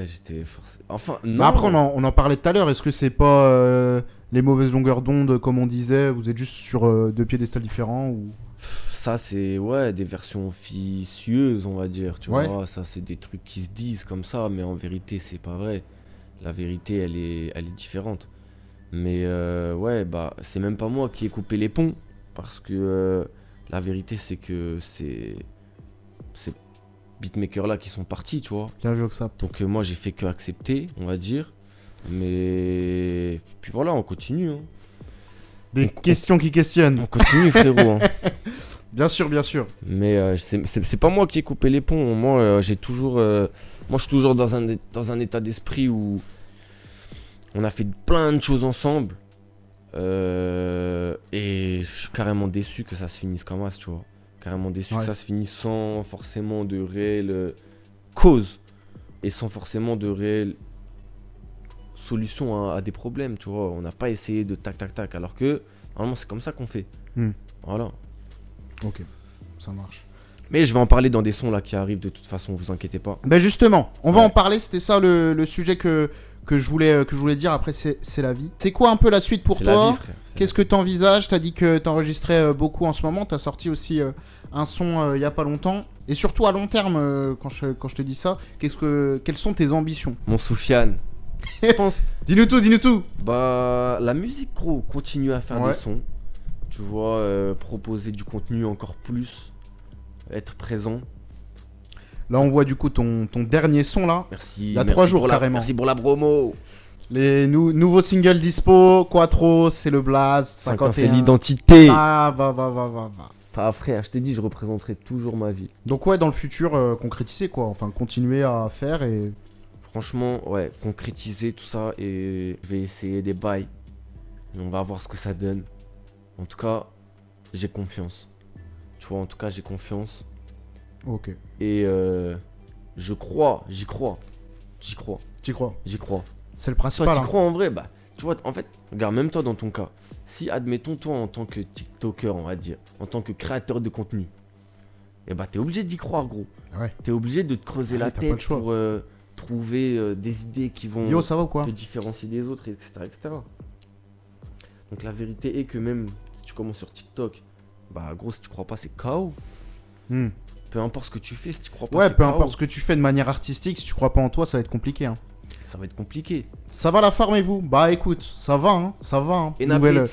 S2: j'étais forcé. Enfin, non.
S1: Bah après on en parlait tout à l'heure, est-ce que c'est pas les mauvaises longueurs d'onde comme on disait? Vous êtes juste sur deux piédestals différents ou...
S2: Ça, c'est des versions officieuses, on va dire. Tu
S1: Ouais.
S2: vois, ça, c'est des trucs qui se disent comme ça, mais en vérité, c'est pas vrai. La vérité, elle est différente. Mais ouais, bah, c'est même pas moi qui ai coupé les ponts. Parce que la vérité, c'est que c'est ces beatmakers-là qui sont partis, tu vois.
S1: Bien vu que ça.
S2: Donc moi, j'ai fait que accepter, on va dire. Mais puis voilà, on continue. Hein.
S1: Des questions qui questionnent.
S2: On continue, frérot. Hein.
S1: Bien sûr, bien sûr.
S2: Mais c'est pas moi qui ai coupé les ponts. Moi, j'ai toujours. Moi, je suis toujours dans un état d'esprit où on a fait plein de choses ensemble. Et je suis carrément déçu que ça se finisse comme ça, tu vois. Carrément déçu
S1: Ouais.
S2: que ça se finisse sans forcément de réelles causes et sans forcément de réelles solutions à des problèmes, tu vois. On n'a pas essayé de tac tac tac, alors que normalement c'est comme ça qu'on fait. Voilà.
S1: Ok, ça marche.
S2: Mais je vais en parler dans des sons là qui arrivent de toute façon, vous inquiétez pas.
S1: Ben justement, on va
S2: Ouais.
S1: en parler, c'était ça le sujet que je voulais dire, après c'est la vie. C'est quoi un peu la suite pour
S2: C'est
S1: toi?
S2: la vie, frère. C'est
S1: Qu'est-ce que tu envisages? Tu as dit que tu enregistrais beaucoup en ce moment. Tu as sorti aussi un son il y a pas longtemps. Et surtout à long terme, quand je te dis ça, quelles sont tes ambitions?
S2: Mon Soufiane. Je pense.
S1: Dis-nous tout.
S2: Bah, la musique, gros, continue à faire
S1: Ouais.
S2: des sons. Tu vois, proposer du contenu encore plus. Être présent.
S1: Là, on voit du coup ton dernier son là.
S2: Merci.
S1: Il y a
S2: merci
S1: 3 jours,
S2: pour
S1: carrément.
S2: Merci pour la promo.
S1: Les nouveaux singles dispo, Quattro, c'est le Blaze, 51.
S2: C'est l'identité.
S1: Ah, va.
S2: Ah, frère, je t'ai dit, je représenterai toujours ma ville.
S1: Donc ouais, dans le futur, concrétiser quoi. Enfin, continuer à faire et...
S2: Franchement, ouais, concrétiser tout ça et je vais essayer des bails. Et on va voir ce que ça donne. En tout cas, j'ai confiance. Tu vois, en tout cas, j'ai confiance.
S1: Ok.
S2: Et j'y crois.
S1: T'y crois. C'est le
S2: Toi,
S1: principal.
S2: t'y
S1: hein.
S2: crois en vrai, bah, tu vois, en fait, regarde, même toi dans ton cas, si, admettons, toi, en tant que TikToker, on va dire, en tant que créateur de contenu, et bah, t'es obligé d'y croire, gros.
S1: Ouais.
S2: T'es obligé de te creuser
S1: Ouais,
S2: la
S1: t'as pas
S2: tête
S1: le choix.
S2: pour trouver des idées qui vont
S1: Yo, ça va ou quoi?
S2: te différencier des autres, etc., etc. Donc, la vérité est que même si tu commences sur TikTok, bah, gros, si tu crois pas, c'est KO.
S1: Hmm.
S2: Peu importe ce que tu fais, si tu crois pas,
S1: Ouais,
S2: c'est
S1: peu
S2: KO.
S1: importe ce que tu fais de manière artistique, si tu crois pas en toi, ça va être compliqué. Hein.
S2: Ça va être compliqué.
S1: Ça va la forme et vous? Bah écoute, ça va, hein, ça va. Hein.
S2: Et
S1: Nouvelle,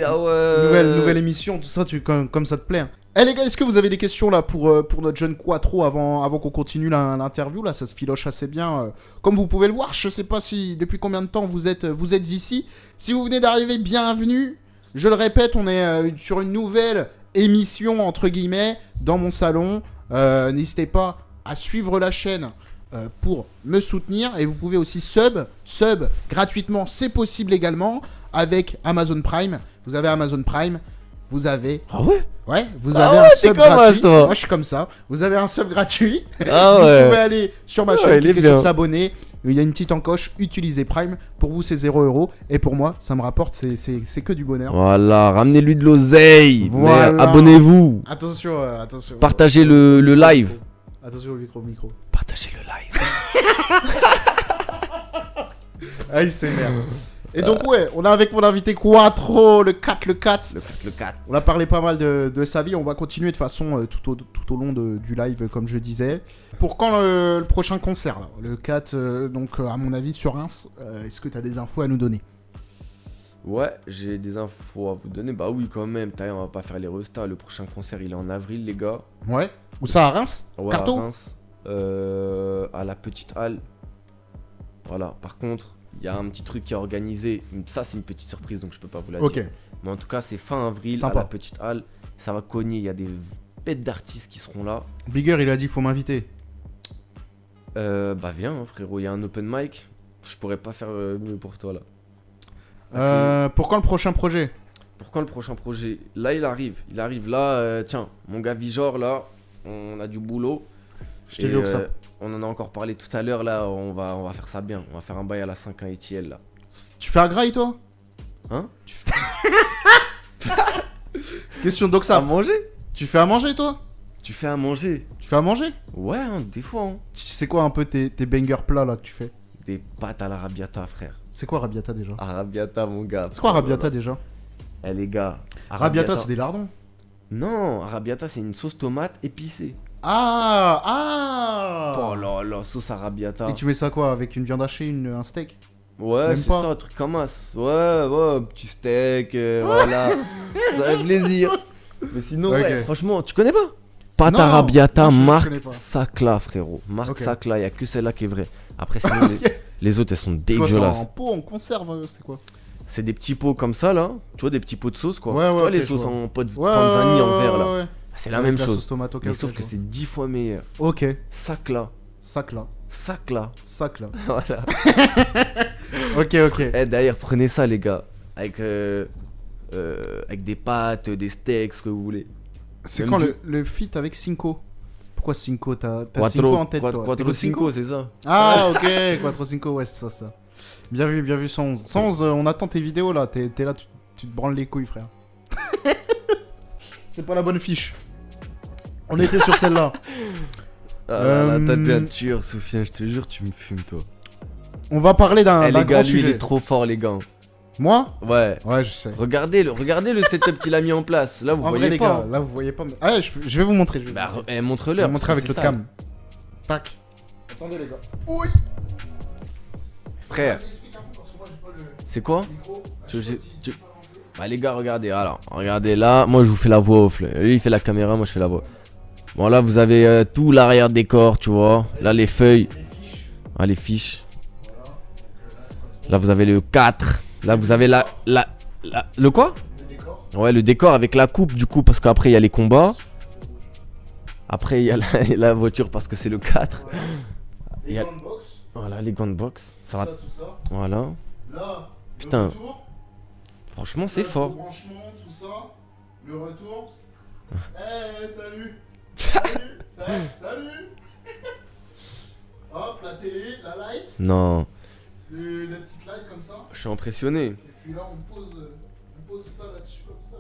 S2: ah ouais.
S1: nouvelle émission, tout ça, comme ça te plaît. Hein. Eh les gars, est-ce que vous avez des questions là pour notre jeune Quattro avant qu'on continue l'interview là? Ça se filoche assez bien. Comme vous pouvez le voir, je sais pas si depuis combien de temps vous êtes ici. Si vous venez d'arriver, bienvenue. Je le répète, on est sur une nouvelle émission entre guillemets dans mon salon. N'hésitez pas à suivre la chaîne pour me soutenir et vous pouvez aussi sub gratuitement, c'est possible également avec Amazon Prime. Vous avez Amazon Prime, vous avez
S2: Ah ouais.
S1: vous
S2: Ah
S1: avez
S2: ouais,
S1: un
S2: t'es
S1: sub
S2: comme
S1: gratuit.
S2: as, toi.
S1: Moi je suis comme ça. Vous avez un sub gratuit.
S2: Ah
S1: Vous
S2: ouais.
S1: pouvez aller sur ma
S2: Ouais,
S1: chaîne,
S2: il est
S1: cliquer
S2: bien.
S1: sur s'abonner. Il y a une petite encoche, utiliser Prime. Pour vous, c'est 0€ et pour moi, ça me rapporte, c'est que du bonheur.
S2: Voilà, ramenez-lui de l'oseille.
S1: Voilà.
S2: Mais Abonnez-vous.
S1: Attention, attention.
S2: Partagez le live.
S1: Attention au micro.
S2: Partagez le live.
S1: Ah, il s'énerve. Et donc, ouais, on a avec mon invité Quattro, le 4.
S2: Le 4.
S1: On a parlé pas mal de sa vie. On va continuer de façon tout au long du live, comme je disais. Pour quand le prochain concert là le 4, donc à mon avis sur Reims. Est-ce que tu as des infos à nous donner?
S2: Ouais, j'ai des infos à vous donner. Bah oui, quand même. T'as, on va pas faire les restas. Le prochain concert, il est en avril, les gars.
S1: Ouais. Où ça, à Reims?
S2: Ouais,
S1: Carto?
S2: à Reims. À la petite halle. Voilà. Par contre, il y a un petit truc qui est organisé. Ça, c'est une petite surprise, donc je peux pas vous la
S1: Ok.
S2: dire. Mais en tout cas, c'est fin avril
S1: Sympa.
S2: à la petite halle. Ça va cogner. Il y a des bêtes d'artistes qui seront là.
S1: Bigger, il a dit faut m'inviter.
S2: Bah viens, hein, frérot. Il y a un open mic. Je pourrais pas faire mieux pour toi là.
S1: Pour quand le prochain projet?
S2: Pour quand le prochain projet? Là, il arrive. Il arrive là. Tiens, mon gars Vijor, là, on a du boulot.
S1: Je t'ai dit que ça.
S2: On en a encore parlé tout à l'heure. Là, on va faire ça bien. On va faire un bail à la 5-1 ETL là.
S1: Tu fais un graille, toi?
S2: Hein?
S1: Question d'Oxa.
S2: manger?
S1: Tu fais à manger, toi?
S2: Tu fais à manger?
S1: Tu fais à manger?
S2: Ouais, hein, des fois. Hein.
S1: Tu sais quoi un peu tes bangers plats là que tu fais?
S2: Des pâtes à l'arabiata, frère.
S1: C'est quoi Rabiata déjà?
S2: Arabiata, mon gars.
S1: C'est quoi Rabiata déjà?
S2: Eh les gars.
S1: Rabiata, c'est des lardons.
S2: Non, arabiata, c'est une sauce tomate épicée.
S1: Ah.
S2: Oh là là, sauce arabiata.
S1: Et tu mets ça quoi? Avec une viande hachée, un steak?
S2: Ouais,
S1: Même
S2: c'est
S1: pas.
S2: ça, un truc comme ça. Ouais, petit steak, voilà. Ça fait plaisir. Mais sinon,
S1: Ok.
S2: ouais, franchement, tu connais pas? Pâte
S1: Non,
S2: arabiata,
S1: non, je connais
S2: marque
S1: pas.
S2: Sacla, frérot. Marque
S1: Ok.
S2: Sacla, y a que celle-là qui est vraie. Après, sinon, les autres, elles sont
S1: C'est quoi, ça,
S2: dégueulasses.
S1: en pot, en conserve, c'est quoi?
S2: C'est des petits pots comme ça, là. Tu vois, des petits pots de sauce, quoi.
S1: Ouais, ouais,
S2: tu vois,
S1: ok,
S2: les
S1: je
S2: sauces
S1: vois.
S2: en pot de
S1: Ouais,
S2: panzani en verre, là.
S1: ouais.
S2: C'est la
S1: Avec
S2: même
S1: sauce
S2: chose.
S1: tomate, ok,
S2: Mais
S1: ok,
S2: sauf
S1: je
S2: que
S1: vois.
S2: c'est 10 fois meilleur.
S1: Ok,
S2: Sacla.
S1: sac là.
S2: Sacla.
S1: Sac là.
S2: Voilà.
S1: Ok.
S2: Eh, d'ailleurs, prenez ça, les gars. Avec des pâtes, des steaks, ce que vous voulez.
S1: C'est
S2: Même
S1: quand
S2: du-
S1: le feat avec Cinco? Pourquoi Cinco? T'as Cinco en tête, toi? T'es
S2: Quattro
S1: le
S2: Cinco, c'est ça.
S1: Ah, ok, Quattro Cinco, ouais, c'est ça. Bien vu, 111. 111, on attend tes vidéos là, t'es là, tu te branles les couilles, frère. C'est pas la bonne fiche. On était sur celle-là.
S2: Ah là là, t'as de
S1: Euh,
S2: la tueur, Sofiane, je te jure, tu me fumes, toi.
S1: On va parler d'un
S2: Eh, les
S1: grand
S2: gars, lui, il
S1: sujet.
S2: est trop fort, les gars.
S1: Moi?
S2: Ouais.
S1: Ouais, je sais.
S2: Regardez le setup qu'il a mis en place. Là, vous
S1: En
S2: voyez
S1: vrai, les
S2: pas.
S1: gars, là, vous voyez pas. Ah, ouais, je vais vous montrer.
S2: Bah,
S1: Je vais
S2: montre-leur.
S1: vous montrer
S2: parce
S1: avec
S2: que
S1: le
S2: c'est
S1: cam. Tac. Attendez, les gars. Oui.
S2: ça. Frère, c'est quoi Bah, les gars, regardez. Alors, regardez là. Moi, je vous fais la voix off. Là. Lui, il fait la caméra. Moi, je fais la voix. Bon, là, vous avez tout l'arrière-décor, tu vois. Là, les feuilles. Ah, les fiches. Là, vous avez le 4. Là, vous avez le quoi? Ouais, le décor avec la coupe, du coup, parce qu'après, il y a les combats. Après, il y a la voiture parce que c'est le 4. Il y a- Voilà, les gants de boxe. Ça va.
S1: tout ça.
S2: Voilà.
S1: Là,
S2: Putain.
S1: le retour,
S2: Franchement, c'est
S1: le
S2: fort.
S1: branchement, tout ça, le retour. Salut. Salut. Hop, la télé, la light,
S2: Non,
S1: la petite light comme ça.
S2: je suis impressionné.
S1: Et puis là, on pose ça là-dessus comme ça.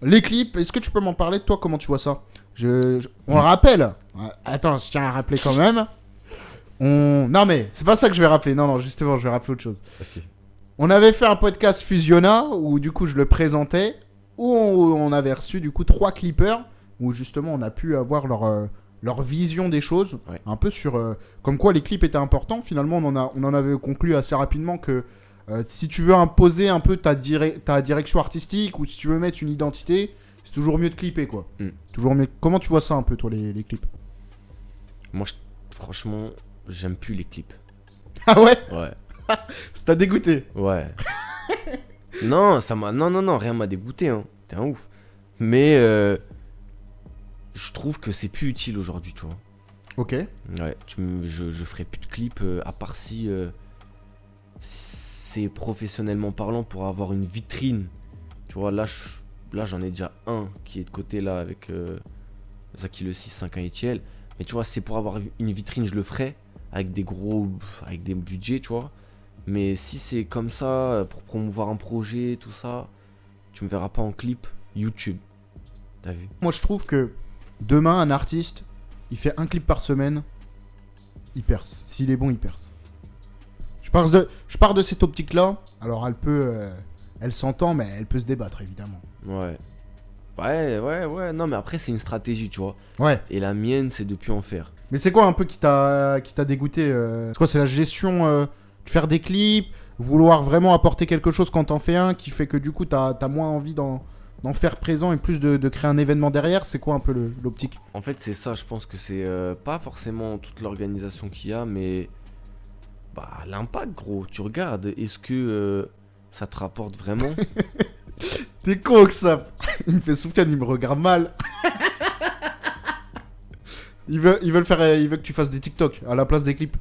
S1: Les clips, est-ce que tu peux m'en parler de toi? Comment tu vois ça? On le rappelle. Attends, je tiens à rappeler quand même. Non mais c'est pas ça que je vais rappeler. Non, justement, je vais rappeler autre chose.
S2: Ok.
S1: On avait fait un podcast Fusiona où du coup je le présentais où on avait reçu du coup 3 clippers où justement on a pu avoir leur vision des choses,
S2: Ouais.
S1: un peu sur comme quoi les clips étaient importants. Finalement, on en avait conclu assez rapidement que si tu veux imposer un peu ta direction artistique ou si tu veux mettre une identité, c'est toujours mieux de clipper quoi. Toujours mieux. Comment tu vois ça un peu toi les clips?
S2: Moi, franchement, j'aime plus les clips.
S1: Ah ouais?
S2: Ouais.
S1: Ça t'a dégoûté?
S2: Ouais. Non, non, rien m'a dégoûté, hein. T'es un ouf. Mais je trouve que c'est plus utile aujourd'hui, tu vois.
S1: Ok.
S2: Ouais, je ferai plus de clips à part si c'est professionnellement parlant pour avoir une vitrine. Tu vois, là j'en ai déjà un qui est de côté là avec Zaki le 651 Etiel. Mais tu vois, c'est pour avoir une vitrine, je le ferai avec des budgets, tu vois. Mais si c'est comme ça, pour promouvoir un projet, tout ça, tu me verras pas en clip YouTube. T'as vu?
S1: Moi je trouve que demain un artiste, il fait un clip par semaine, il perce. S'il est bon, il perce. Je pars de cette optique-là. Alors elle s'entend, mais elle peut se débattre évidemment.
S2: Ouais. Ouais. Non, mais après, c'est une stratégie, tu vois.
S1: Ouais.
S2: Et la mienne, c'est de plus en faire.
S1: Mais c'est quoi un peu qui t'a dégoûté C'est quoi? C'est la gestion de faire des clips, vouloir vraiment apporter quelque chose quand t'en fais un, qui fait que du coup t'as moins envie d'en faire présent et plus de créer un événement derrière. C'est quoi un peu l'optique?
S2: En fait, c'est ça, je pense que c'est pas forcément toute l'organisation qu'il y a, mais l'impact, gros. Tu regardes, est-ce que ça te rapporte vraiment?
S1: T'es con que ça. Il me fait Soufiane, il me regarde mal. Il veut que tu fasses des TikTok à la place des clips.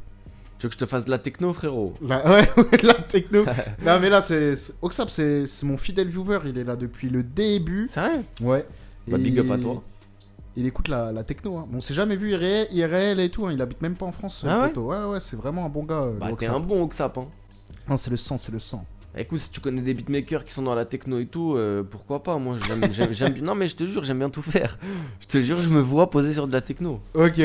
S2: Tu veux que je te fasse de la techno, frérot?
S1: Ouais, de la techno. Non, mais là, Oxap, c'est mon fidèle viewer. Il est là depuis le début.
S2: Sérieux?
S1: Ouais.
S2: Bah, big up à toi.
S1: Il écoute la techno. Hein. On s'est jamais vu IRL et tout. Hein. Il habite même pas en France.
S2: Ah ouais?
S1: Poto. Ouais, c'est vraiment un bon gars.
S2: Bah, t'es un bon Oxap, hein.
S1: Non, c'est le sang, c'est le sang.
S2: Écoute, si tu connais des beatmakers qui sont dans la techno et tout, pourquoi pas? Moi, j'aime bien. Non, mais je te jure, j'aime bien tout faire. Je te jure, je me vois poser sur de la techno.
S1: Ok.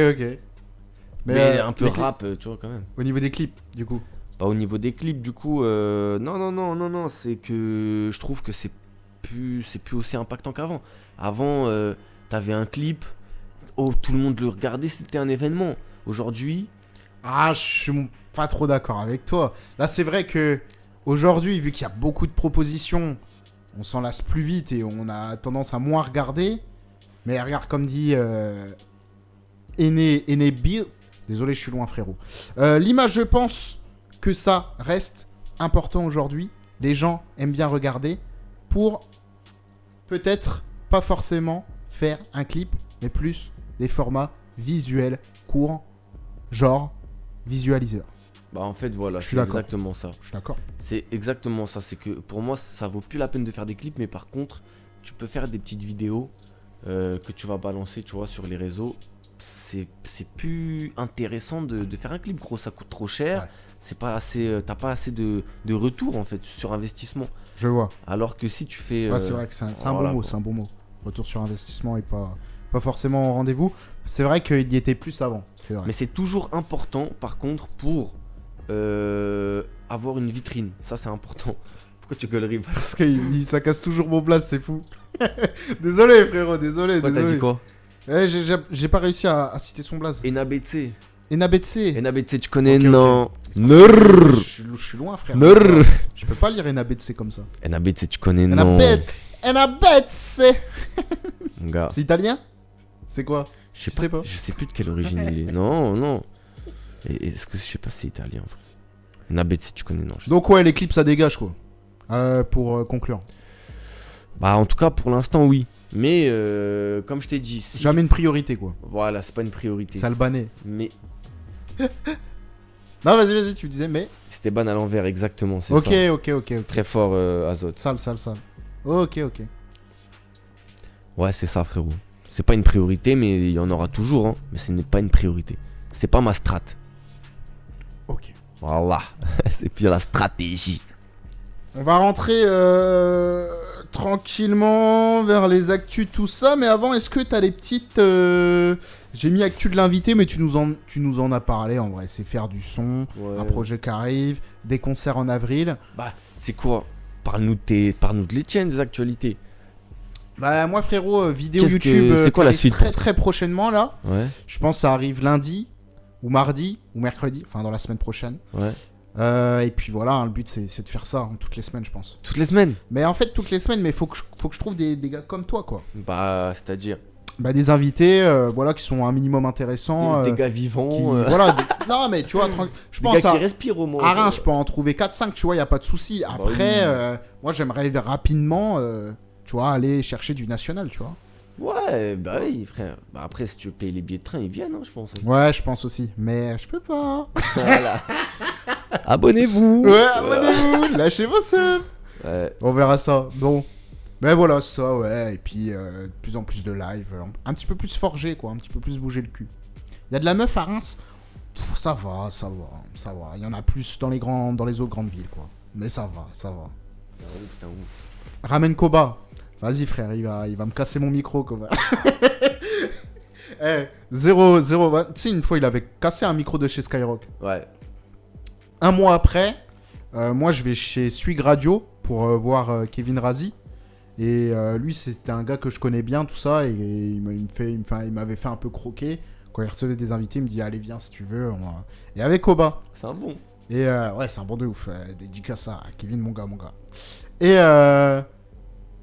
S2: Mais un peu rap, tu vois, quand même.
S1: Au niveau des clips, du coup.
S2: Bah, au niveau des clips, du coup, non, c'est que je trouve que c'est plus aussi impactant qu'avant. Avant, t'avais un clip, tout le monde le regardait, c'était un événement. Aujourd'hui,
S1: Ah, je suis pas trop d'accord avec toi. Là, c'est vrai que aujourd'hui, vu qu'il y a beaucoup de propositions, on s'en lasse plus vite et on a tendance à moins regarder. Mais regarde, comme dit Aîné Bill. Désolé, je suis loin, frérot. L'image, je pense que ça reste important aujourd'hui. Les gens aiment bien regarder pour peut-être pas forcément faire un clip, mais plus des formats visuels courts, genre visualiseur.
S2: bah en fait, voilà,
S1: Je suis
S2: c'est
S1: d'accord.
S2: exactement ça.
S1: Je suis d'accord.
S2: C'est exactement ça. C'est que pour moi, ça vaut plus la peine de faire des clips, mais par contre, tu peux faire des petites vidéos que tu vas balancer, tu vois, sur les réseaux. C'est plus intéressant de faire un clip, gros. Ça coûte trop cher.
S1: Ouais.
S2: C'est pas assez. T'as pas assez de retour en fait sur investissement.
S1: Je vois.
S2: Alors que si tu fais.
S1: Ouais, c'est vrai que c'est un bon
S2: voilà,
S1: mot,
S2: quoi.
S1: c'est un bon mot. Retour sur investissement et pas forcément au rendez-vous. C'est vrai qu'il y était plus avant. C'est vrai.
S2: Mais c'est toujours important, par contre, pour avoir une vitrine. Ça, c'est important. Pourquoi tu gueuleries?
S1: Parce que ça casse toujours mon place, c'est fou. Désolé, frérot, désolé.
S2: Pourquoi t'as dit quoi?
S1: J'ai pas réussi à citer son blaze.
S2: Enabetse.
S1: Enabetse.
S2: Enabetse, tu connais?
S1: Ok,
S2: Non.
S1: ok.
S2: Nurr.
S1: Je suis loin, frère.
S2: Nurr.
S1: Je peux pas lire Enabetse comme ça.
S2: Enabetse, tu connais? Non.
S1: Enabetse.
S2: Mon gars.
S1: C'est italien? C'est quoi?
S2: Je sais
S1: Tu sais pas.
S2: Je sais plus de quelle origine il est. Non. Est-ce que je sais pas si c'est italien, frère? Enabetse, tu connais? Non.
S1: Donc ouais, les clips ça dégage quoi. Pour conclure.
S2: Bah, en tout cas, pour l'instant, oui. Mais comme je t'ai dit, si...
S1: Jamais une priorité quoi.
S2: Voilà, c'est pas une priorité.
S1: C'est albanais.
S2: Mais
S1: Non, vas-y, tu me disais, mais.
S2: c'était ban à l'envers, exactement, c'est
S1: Ok,
S2: ça.
S1: ok.
S2: Très fort, Azot.
S1: Sale. Ok.
S2: Ouais, c'est ça, frérot. C'est pas une priorité, mais il y en aura toujours, hein. Mais ce n'est pas une priorité. C'est pas ma strat.
S1: Ok.
S2: Voilà. C'est plus la stratégie.
S1: On va rentrer tranquillement vers les actus, tout ça. Mais avant, est-ce que t'as les petites... J'ai mis actu de l'invité, mais tu nous en as parlé en vrai. C'est faire du son,
S2: Ouais.
S1: un projet qui arrive, des concerts en avril.
S2: Bah, c'est quoi? Parle-nous de les tiennes, des actualités.
S1: Bah moi frérot, vidéo
S2: Qu'est-ce que-
S1: YouTube,
S2: c'est quoi
S1: qui
S2: la
S1: arrive
S2: suite
S1: très
S2: pour toi
S1: très prochainement là.
S2: Ouais,
S1: Je pense que ça arrive lundi ou mardi ou mercredi, enfin dans la semaine prochaine.
S2: ouais.
S1: Et puis voilà, hein, le but c'est de faire ça hein, toutes les semaines je pense.
S2: Toutes les semaines.
S1: Mais en fait toutes les semaines, mais faut que je trouve des gars comme toi quoi.
S2: Bah, c'est-à-dire.
S1: Bah des invités, voilà, qui sont un minimum intéressants.
S2: Des gars vivants.
S1: Qui- voilà, non mais tu vois, je
S2: Des
S1: pense
S2: gars
S1: à...
S2: qui respirent au moins.
S1: À Reims, je peux en trouver 4-5, tu vois, il a pas de souci. Après,
S2: oui.
S1: moi, j'aimerais rapidement, tu vois, aller chercher du national, tu vois.
S2: Ouais, bah oui, frère. Bah après, si tu veux payer les billets de train, ils viennent, hein, je pense.
S1: Ouais, je pense aussi. Mais je peux pas.
S2: Voilà. Abonnez-vous.
S1: Ouais, abonnez-vous, lâchez vos subs.
S2: Ouais.
S1: On verra ça. Bon. Mais voilà, ça, ouais. Et puis, de plus en plus de live. Un petit peu plus forgé, quoi. Un petit peu plus bouger le cul. Il y a de la meuf à Reims. Pff, ça va, ça va, ça va. Il y en a plus dans les autres grandes villes, quoi. Mais ça va, ça va.
S2: Putain, ouf.
S1: Ramène Koba. Vas-y frère, il va me casser mon micro Koba. Eh, 0. Tu sais, une fois il avait cassé un micro de chez Skyrock.
S2: Ouais.
S1: Un mois après, moi je vais chez Swig Radio pour voir Kevin Razi. Et lui c'était un gars que je connais bien, tout ça. Et il m'avait fait un peu croquer. Quand il recevait des invités, il me dit allez viens si tu veux. Et avec Koba.
S2: C'est un bon.
S1: Et ouais, c'est un bon de ouf. Dédicace à Kevin, mon gars, mon gars. Et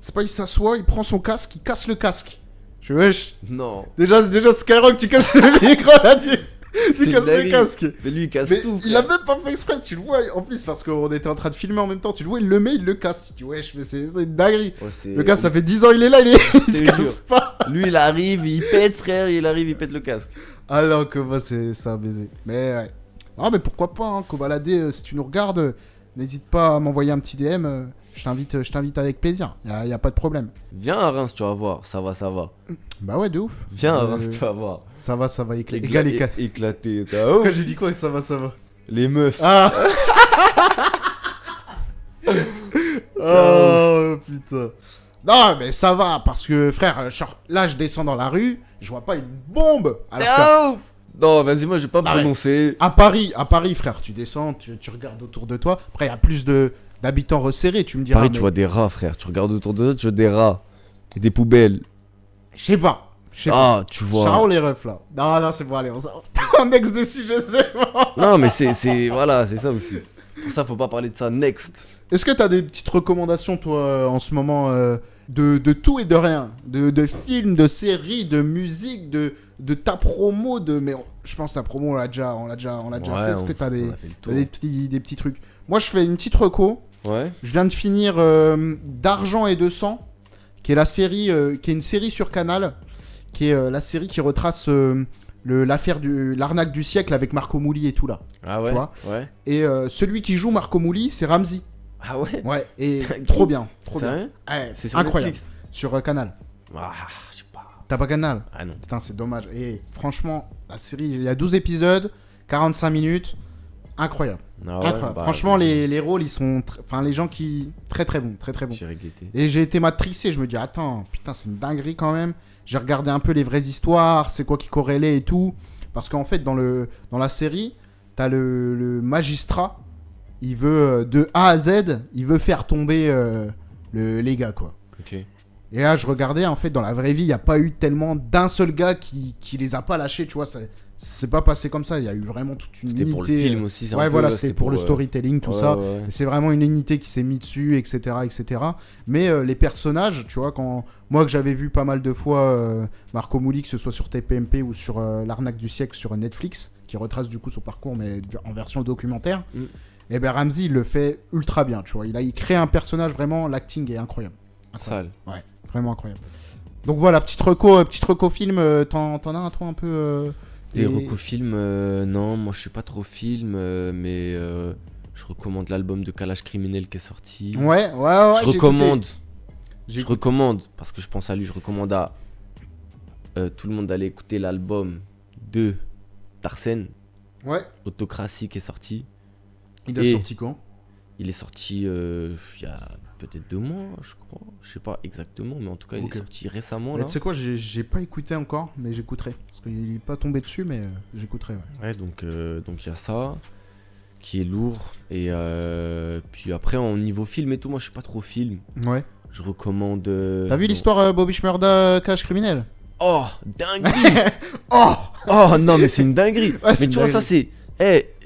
S1: c'est pas, il s'assoit, il prend son casque, il casse le casque. Je fais, wesh.
S2: Non.
S1: Déjà Skyrock, tu casses le micro là, tu
S2: C'est
S1: casses le
S2: dingue.
S1: casque.
S2: Mais lui, il casse
S1: Mais
S2: tout.
S1: il a même pas fait exprès, tu le vois. En plus, parce qu'on était en train de filmer en même temps, tu le vois, il le met, il le casse. Tu dis, wesh, mais c'est une dinguerie.
S2: Ouais,
S1: Le gars, ça fait 10 ans, il est là, il se
S2: C'est
S1: casse
S2: dur.
S1: pas.
S2: Lui, il arrive, il pète, frère, il arrive, il pète le casque.
S1: Alors que moi, c'est un baiser. Mais ouais. Ah, mais pourquoi pas, hein, Kobalade, si tu nous regardes, n'hésite pas à m'envoyer un petit DM. Je t'invite avec plaisir. Y a pas de problème.
S2: Viens à Reims, tu vas voir, ça va, ça va.
S1: Bah ouais, de ouf.
S2: Viens à Reims, tu vas voir.
S1: Ça va, éclater.
S2: Éclaté.
S1: Pourquoi j'ai dit quoi? Ça va.
S2: Les meufs.
S1: Ah. Oh putain. Non, mais ça va, parce que frère, là je descends dans la rue, je vois pas une bombe. Alors que
S2: Ah, ouf. Non, vas-y, moi, je vais pas me
S1: Ah ouais.
S2: prononcer.
S1: à Paris, frère, tu descends, tu regardes autour de toi. Après, il y a plus d'habitants resserrés, tu me diras.
S2: Pareil,
S1: mais
S2: tu vois des rats, frère. Tu regardes autour de toi, tu vois des rats. Et des poubelles.
S1: Je sais pas.
S2: Ah, tu vois.
S1: Charo les refs là. Non, c'est bon, allez, on ex dessus, je sais.
S2: Non, mais c'est. Voilà, c'est ça aussi. Pour ça, faut pas parler de ça. Next.
S1: Est-ce que t'as des petites recommandations, toi, en ce moment, de tout et de rien, de films, de séries, de musique, de ta promo, mais je pense que ta promo, on l'a déjà fait. Est-ce que t'as
S2: on a fait le tour.
S1: des petits trucs? Moi, je fais une petite reco.
S2: Ouais.
S1: Je viens de finir d'Argent et de Sang, qui est la série, qui est une série sur Canal, qui est la série qui retrace l'arnaque du siècle avec Marco Mouli et tout là.
S2: Ah ouais.
S1: Tu vois
S2: Ouais.
S1: Et celui qui joue Marco Mouli, c'est Ramzy.
S2: Ah ouais.
S1: Ouais, et trop bien, trop bien.
S2: Sérieux?
S1: Ouais,
S2: C'est sur
S1: incroyable.
S2: Netflix.
S1: Sur Canal.
S2: Ah, je sais pas.
S1: T'as pas Canal?
S2: Ah non.
S1: Putain, c'est dommage. Et franchement, la série, il y a 12 épisodes, 45 minutes. Incroyable.
S2: Ah ouais,
S1: Incroyable.
S2: bah,
S1: Franchement,
S2: vas-y.
S1: les rôles, ils sont. Enfin, les gens qui. Très très bons, très très bons.
S2: J'ai regretté.
S1: Et j'ai été matrixé. Je me dis, attends, putain, c'est une dinguerie quand même. J'ai regardé un peu les vraies histoires, c'est quoi qui corrélait et tout. Parce qu'en fait, dans la série, t'as le magistrat. Il veut, de A à Z, il veut faire tomber les gars, quoi.
S2: Ok.
S1: Et là, je regardais, en fait, dans la vraie vie, il n'y a pas eu tellement d'un seul gars qui les a pas lâchés, tu vois. C'est pas passé comme ça. Il y a eu vraiment toute une unité.
S2: C'était pour le film aussi.
S1: Ouais, voilà, c'était pour le storytelling, tout ça.
S2: Ouais.
S1: Et c'est vraiment une unité qui s'est mise dessus, etc., etc. Mais les personnages, tu vois, moi que j'avais vu pas mal de fois Marco Mouli, que ce soit sur TPMP ou sur l'arnaque du siècle sur Netflix, qui retrace du coup son parcours, mais en version documentaire, et ben Ramzy, il le fait ultra bien, tu vois. Il crée un personnage, vraiment, l'acting est incroyable.
S2: Sale.
S1: Ouais, vraiment incroyable. Donc voilà, petite reco film, t'en as un toi un peu
S2: Des recos-films, non, moi je suis pas trop film, mais je recommande l'album de Kalash Criminel qui est sorti.
S1: Ouais,
S2: je recommande.
S1: J'ai
S2: Je recommande, parce que je pense à lui, je recommande à tout le monde d'aller écouter l'album de Tarsène,
S1: Ouais,
S2: Autocratie, qui est sorti.
S1: il a
S2: Et-
S1: sorti quand?
S2: Il est sorti il y a peut-être 2 mois, je crois. Je sais pas exactement, mais en tout cas, il
S1: Ok.
S2: est sorti récemment.
S1: Mais
S2: Là.
S1: tu sais quoi, j'ai pas écouté encore, mais j'écouterai. Parce qu'il est pas tombé dessus, mais j'écouterai, ouais.
S2: Ouais, donc il y a ça qui est lourd. Et puis après, en niveau film et tout, moi je suis pas trop film.
S1: Ouais.
S2: Je recommande.
S1: T'as vu l'histoire Bobby Shmurda Cash Criminel?
S2: Oh, dinguerie.
S1: Oh
S2: Oh non, mais c'est une dinguerie.
S1: Ouais, c'est
S2: mais
S1: une
S2: tu vois, ça,
S1: dinguerie.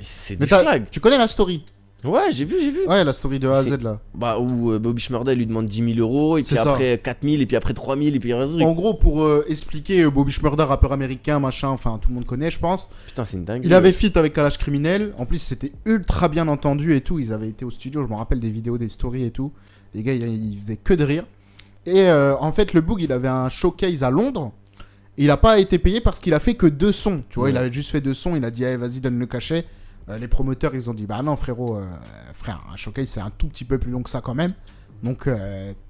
S2: c'est
S1: Mais
S2: des schlags.
S1: tu connais la story?
S2: Ouais, j'ai vu.
S1: Ouais, la story de A à Z
S2: C'est-
S1: là.
S2: Bah, où Bobby Shmurda, il lui demande 10 000 euros, et
S1: C'est
S2: puis
S1: ça.
S2: après 4 000, et puis après 3 000, et puis un truc.
S1: En gros, pour expliquer, Bobby Shmurda, rappeur américain, machin, enfin tout le monde connaît, je pense.
S2: Putain, c'est une dinguerie.
S1: Il avait feat avec Kalash Criminel. En plus, c'était ultra bien entendu et tout. Ils avaient été au studio. Je me rappelle des vidéos, des stories et tout. Les gars, ils faisaient que de rire. Et en fait, le Boog, il avait un showcase à Londres. Et il a pas été payé parce qu'il a fait que 2 sons. Tu vois,
S2: Ouais.
S1: il avait juste fait 2 sons. Il a dit, allez, vas-y, donne le cachet. Les promoteurs, ils ont dit, bah non, frérot, frère, un showcase, c'est un tout petit peu plus long que ça quand même. Donc,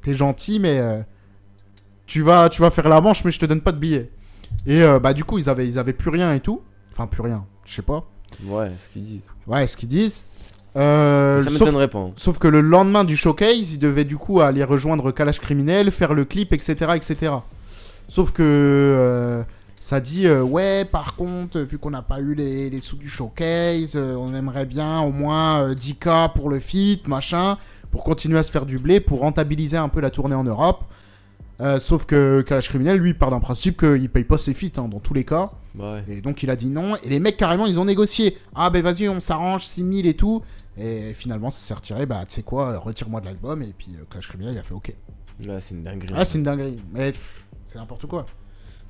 S1: t'es gentil, mais tu vas faire la manche, mais je te donne pas de billets. Et bah, du coup, ils avaient plus rien et tout. Enfin, plus rien, je sais pas.
S2: Ouais, ce qu'ils disent.
S1: Ouais, ce qu'ils disent.
S2: Ça
S1: Sauf,
S2: m'étonnerait pas. Hein.
S1: sauf que le lendemain du showcase, ils devaient du coup aller rejoindre Kalash Criminel, faire le clip, etc. etc. Sauf que ça dit, ouais, par contre, vu qu'on n'a pas eu les sous du showcase, on aimerait bien au moins 10K pour le feat, machin, pour continuer à se faire du blé, pour rentabiliser un peu la tournée en Europe. Sauf que Kalash Criminel, lui, part d'un principe qu'il paye pas ses feats, hein, dans tous les cas.
S2: Bah ouais.
S1: Et donc il a dit non. Et les mecs, carrément, ils ont négocié. Ah, ben vas-y, on s'arrange, 6000 et tout. Et finalement, ça s'est retiré. Bah, tu sais quoi, retire-moi de l'album. Et puis, Kalash Criminel, il a fait OK.
S2: Là, c'est une dinguerie.
S1: Ah, c'est une dinguerie. Mais c'est n'importe quoi.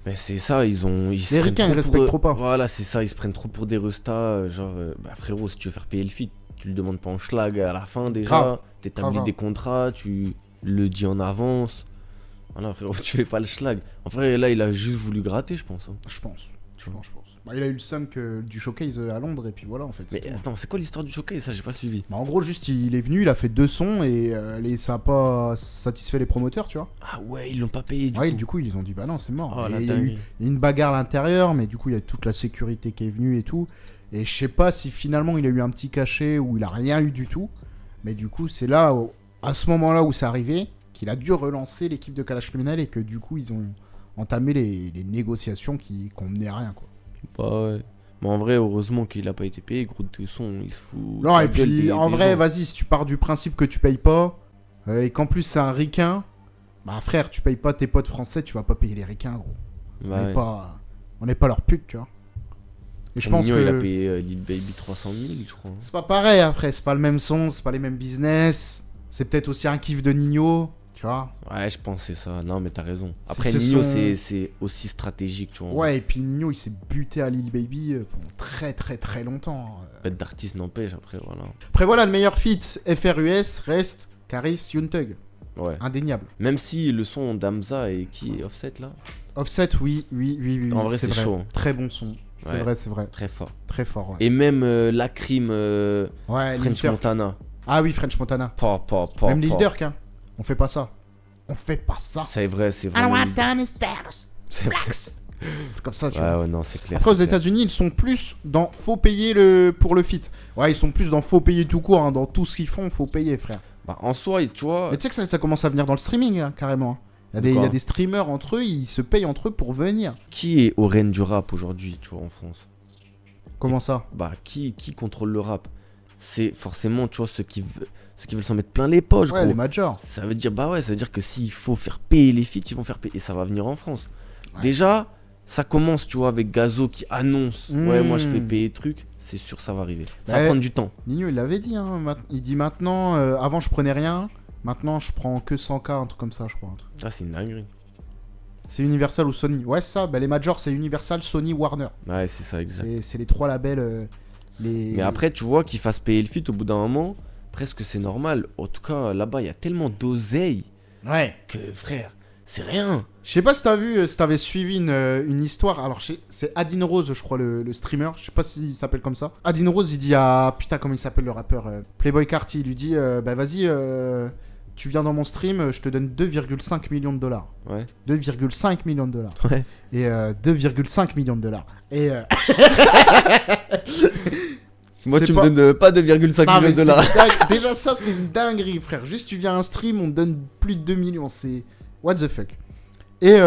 S2: Mais c'est ça, ils se
S1: Les
S2: prennent
S1: ricains, ils
S2: trop
S1: respectent
S2: pour-
S1: trop pas.
S2: Voilà, c'est ça, ils se prennent trop pour des restas. Genre, bah frérot, si tu veux faire payer le feat, tu le demandes pas en schlag à la fin déjà.
S1: Grave.
S2: T'établis
S1: Grave.
S2: des contrats, tu le dis en avance. Voilà, frérot, tu fais pas le schlag. En vrai, là, il a juste voulu gratter, je pense. Hein.
S1: Je pense. Bah, il a eu le seum du showcase à Londres. Et puis voilà, en fait.
S2: Mais
S1: c'est tout.
S2: attends, c'est quoi l'histoire du showcase? Ça, j'ai pas suivi.
S1: Bah, en gros, juste, il est venu, il a fait 2 sons. Et ça a pas satisfait les promoteurs, tu vois.
S2: Ah ouais, ils l'ont pas payé
S1: Ouais,
S2: coup.
S1: du coup, ils ont dit bah non, c'est mort.
S2: Oh
S1: Et
S2: la
S1: il y a eu
S2: dinguerie.
S1: une bagarre à l'intérieur, mais du coup, il y a toute la sécurité qui est venue et tout. Et je sais pas si finalement il a eu un petit cachet ou il a rien eu du tout. Mais du coup, c'est là, à ce moment-là où c'est arrivé, qu'il a dû relancer l'équipe de Kalash Criminel et que du coup, ils ont entamé les négociations qui ont mené à rien, quoi.
S2: Bah ouais. Mais en vrai, heureusement qu'il a pas été payé. Gros de son, il se fout.
S1: Non,
S2: la
S1: et
S2: gueule
S1: puis
S2: des-
S1: en
S2: des
S1: vrai,
S2: gens.
S1: vas-y, si tu pars du principe que tu payes pas et qu'en plus c'est un ricain, bah frère, tu payes pas tes potes français, tu vas pas payer les ricains, gros.
S2: Bah ouais.
S1: On n'est pas leur pute, tu vois. Et je pense
S2: Nino,
S1: que
S2: il a payé Lil Baby 300 000, je crois.
S1: c'est pas pareil après, c'est pas le même son, c'est pas les mêmes business. C'est peut-être aussi un kiff de Nino, tu vois.
S2: Ouais, je pense que c'est ça. Non, mais t'as raison. Après,
S1: ce
S2: Nino,
S1: sont-
S2: c'est aussi stratégique, tu vois.
S1: Ouais, et puis Nino, il s'est buté à Lil Baby pendant très très très longtemps.
S2: Bête d'artiste n'empêche, après, voilà.
S1: Après voilà, le meilleur feat FRUS reste Karis Young Thug,
S2: Ouais.
S1: indéniable.
S2: Même si le son d'Amza et qui est Offset, là,
S1: Offset, oui.
S2: En vrai, c'est chaud, hein.
S1: Très bon son. C'est
S2: Ouais.
S1: vrai.
S2: très fort.
S1: Très fort, ouais.
S2: Et même Lacrim
S1: Ouais, Lil
S2: French
S1: Durk.
S2: Montana.
S1: Ah oui, French Montana.
S2: Pas.
S1: Même Lil Durk, hein. On fait pas ça. On fait pas ça.
S2: C'est vrai, c'est
S3: I
S2: vraiment.
S3: want down his status.
S2: C'est vrai.
S1: C'est comme ça, tu vois.
S2: Ouais, non, c'est clair.
S1: Après, aux
S2: c'est clair.
S1: États-Unis, ils sont plus dans faut payer pour le feat. Ouais, ils sont plus dans faut payer tout court. Hein. Dans tout ce qu'ils font, faut payer, frère.
S2: Bah, en soi, tu vois.
S1: Mais tu sais que ça commence à venir dans le streaming, hein, carrément. Il y
S2: Quoi
S1: a des streamers entre eux, ils se payent entre eux pour venir.
S2: Qui est au règne du rap aujourd'hui, tu vois, en France?
S1: Comment ça?
S2: Bah, qui contrôle le rap? C'est forcément, tu vois, ceux qui veulent s'en mettre plein les poches,
S1: Ouais,
S2: gros.
S1: les majors.
S2: Ça veut dire, bah ouais, ça veut dire que s'il faut faire payer les feats, ils vont faire payer. Et ça va venir en France.
S1: Ouais.
S2: Déjà, ça commence, tu vois, avec Gazo qui annonce,
S1: Mmh.
S2: ouais, moi je fais payer le truc. C'est sûr, ça va arriver. Ça va
S1: Ouais.
S2: prendre du temps.
S1: Nino, il l'avait dit. Hein. Il dit maintenant, avant je prenais rien. Maintenant, je prends que 100K, un truc comme ça, je crois.
S2: Ah, c'est une dinguerie.
S1: C'est Universal ou Sony. Ouais, c'est ça. Bah, les majors, c'est Universal, Sony, Warner.
S2: Ouais, c'est ça, exact.
S1: C'est les 3 labels.
S2: Mais après, tu vois, qu'ils fassent payer le feat au bout d'un moment, presque c'est normal. En tout cas, là-bas, il y a tellement d'oseille
S1: Ouais.
S2: que, frère, c'est rien.
S1: Je sais pas si t'as vu, si t'avais suivi une histoire. Alors, c'est Adin Rose, je crois, le streamer. Je sais pas s'il s'appelle comme ça. Adin Rose, il dit à. Putain, comment il s'appelle le rappeur Playboy Carti. Il lui dit bah, vas-y, tu viens dans mon stream, je te donne 2,5 millions de dollars.
S2: Ouais.
S1: 2,5 millions de dollars.
S2: Ouais.
S1: Et 2,5 millions de dollars. Et.
S2: Moi,
S1: C'est
S2: tu
S1: pas-
S2: me donnes pas 2,5
S1: Non, mais
S2: millions de dollars.
S1: c'est dingue. Déjà, ça, c'est une dinguerie, frère. Juste, tu viens à un stream, on te donne plus de 2 millions. C'est. What the fuck. Et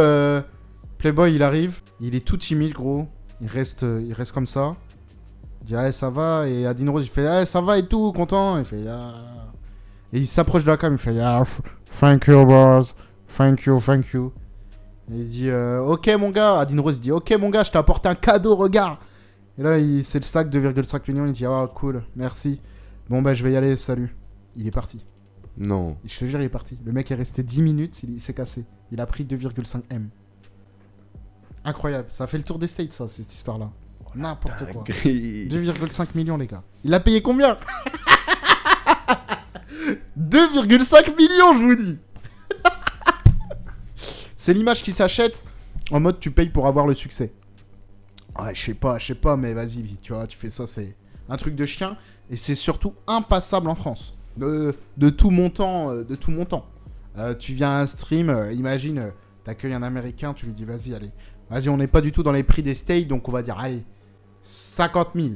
S1: Playboy, il arrive. Il est tout timide, gros. Il reste comme ça. Il dit, ah, ça va. Et Adin Rose, il fait, ah, ça va et tout, content. Il fait, ah. Et il s'approche de la cam, il fait, ah, Thank you, bros. Thank you. Et il dit ok, mon gars. Adin Rose dit ok, mon gars, je t'ai apporté un cadeau, regarde. Et là, c'est le sac 2,5 millions. Il dit ah, cool, merci. Bon, bah, je vais y aller, salut. Il est parti.
S2: Non.
S1: Je te jure, il est parti. Le mec est resté 10 minutes, il s'est cassé. Il a pris 2,5 M. Incroyable. Ça a fait le tour des States, ça, cette histoire-là. N'importe quoi. 2,5 millions, les gars. Il a payé combien? 2,5 millions, je vous dis. C'est l'image qui s'achète en mode tu payes pour avoir le succès. Ouais, je sais pas, mais vas-y, tu vois, tu fais ça, c'est un truc de chien. Et c'est surtout impassable en France. De tout montant. Tu viens à un stream, imagine, t'accueilles un Américain, tu lui dis vas-y, on n'est pas du tout dans les prix des States, donc on va dire, allez, 50 000.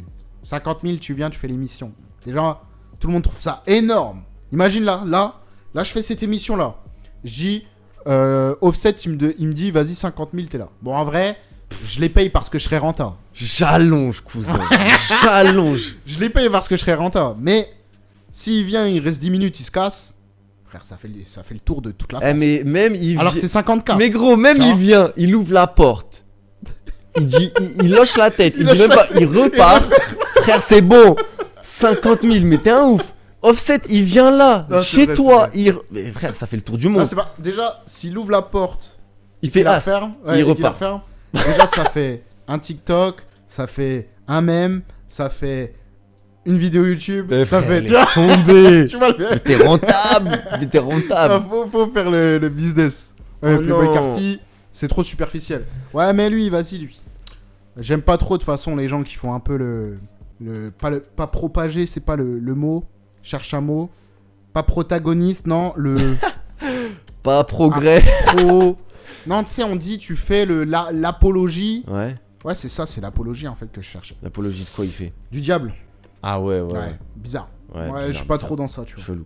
S1: 50 000, tu viens, tu fais l'émission. Déjà, tout le monde trouve ça énorme. Imagine là, je fais cette émission-là. J'ai Offset, il me dit, vas-y, 50 000, t'es là. Bon, en vrai, je les paye parce que je serai rentable.
S2: J'allonge, cousin. J'allonge.
S1: Je les paye parce que je serai rentable. Mais s'il vient, il reste 10 minutes, il se casse. Frère, ça fait le tour de toute la France.
S2: Mais même
S1: Alors c'est 50K.
S2: Mais gros, même il vient, il ouvre la porte. Il dit, il hoche la tête. Il dit même pas, il repart. Frère, c'est bon. 50 000, mais t'es un ouf. Offset, il vient là,
S1: non,
S2: chez
S1: vrai,
S2: toi. Mais frère, ça fait le tour du monde.
S1: Non, pas... Déjà, s'il ouvre la porte,
S2: il fait as.
S1: Ferme,
S2: il repart.
S1: Déjà, ça fait un TikTok, ça fait un mème, ça fait une vidéo YouTube.
S2: Mais
S1: ça
S2: frère,
S1: fait.
S2: Tomber.
S1: Tu vois le...
S2: Mais t'es rentable.
S1: Faut faire le business. Ouais,
S2: oh
S1: Playboy
S2: non.
S1: Carty, c'est trop superficiel. Ouais, mais lui, vas-y, lui. J'aime pas trop de toute façon les gens qui font un peu pas propager, c'est pas le mot. Cherche un mot. Pas protagoniste, non.
S2: Pas progrès.
S1: Non, tu sais, on dit, tu fais l'apologie.
S2: Ouais.
S1: Ouais, c'est ça, c'est l'apologie en fait que je cherche.
S2: L'apologie de quoi il fait?
S1: Du diable.
S2: Ah ouais.
S1: Bizarre.
S2: Ouais,
S1: bizarre, je suis pas trop dans ça, tu vois.
S2: Chelou.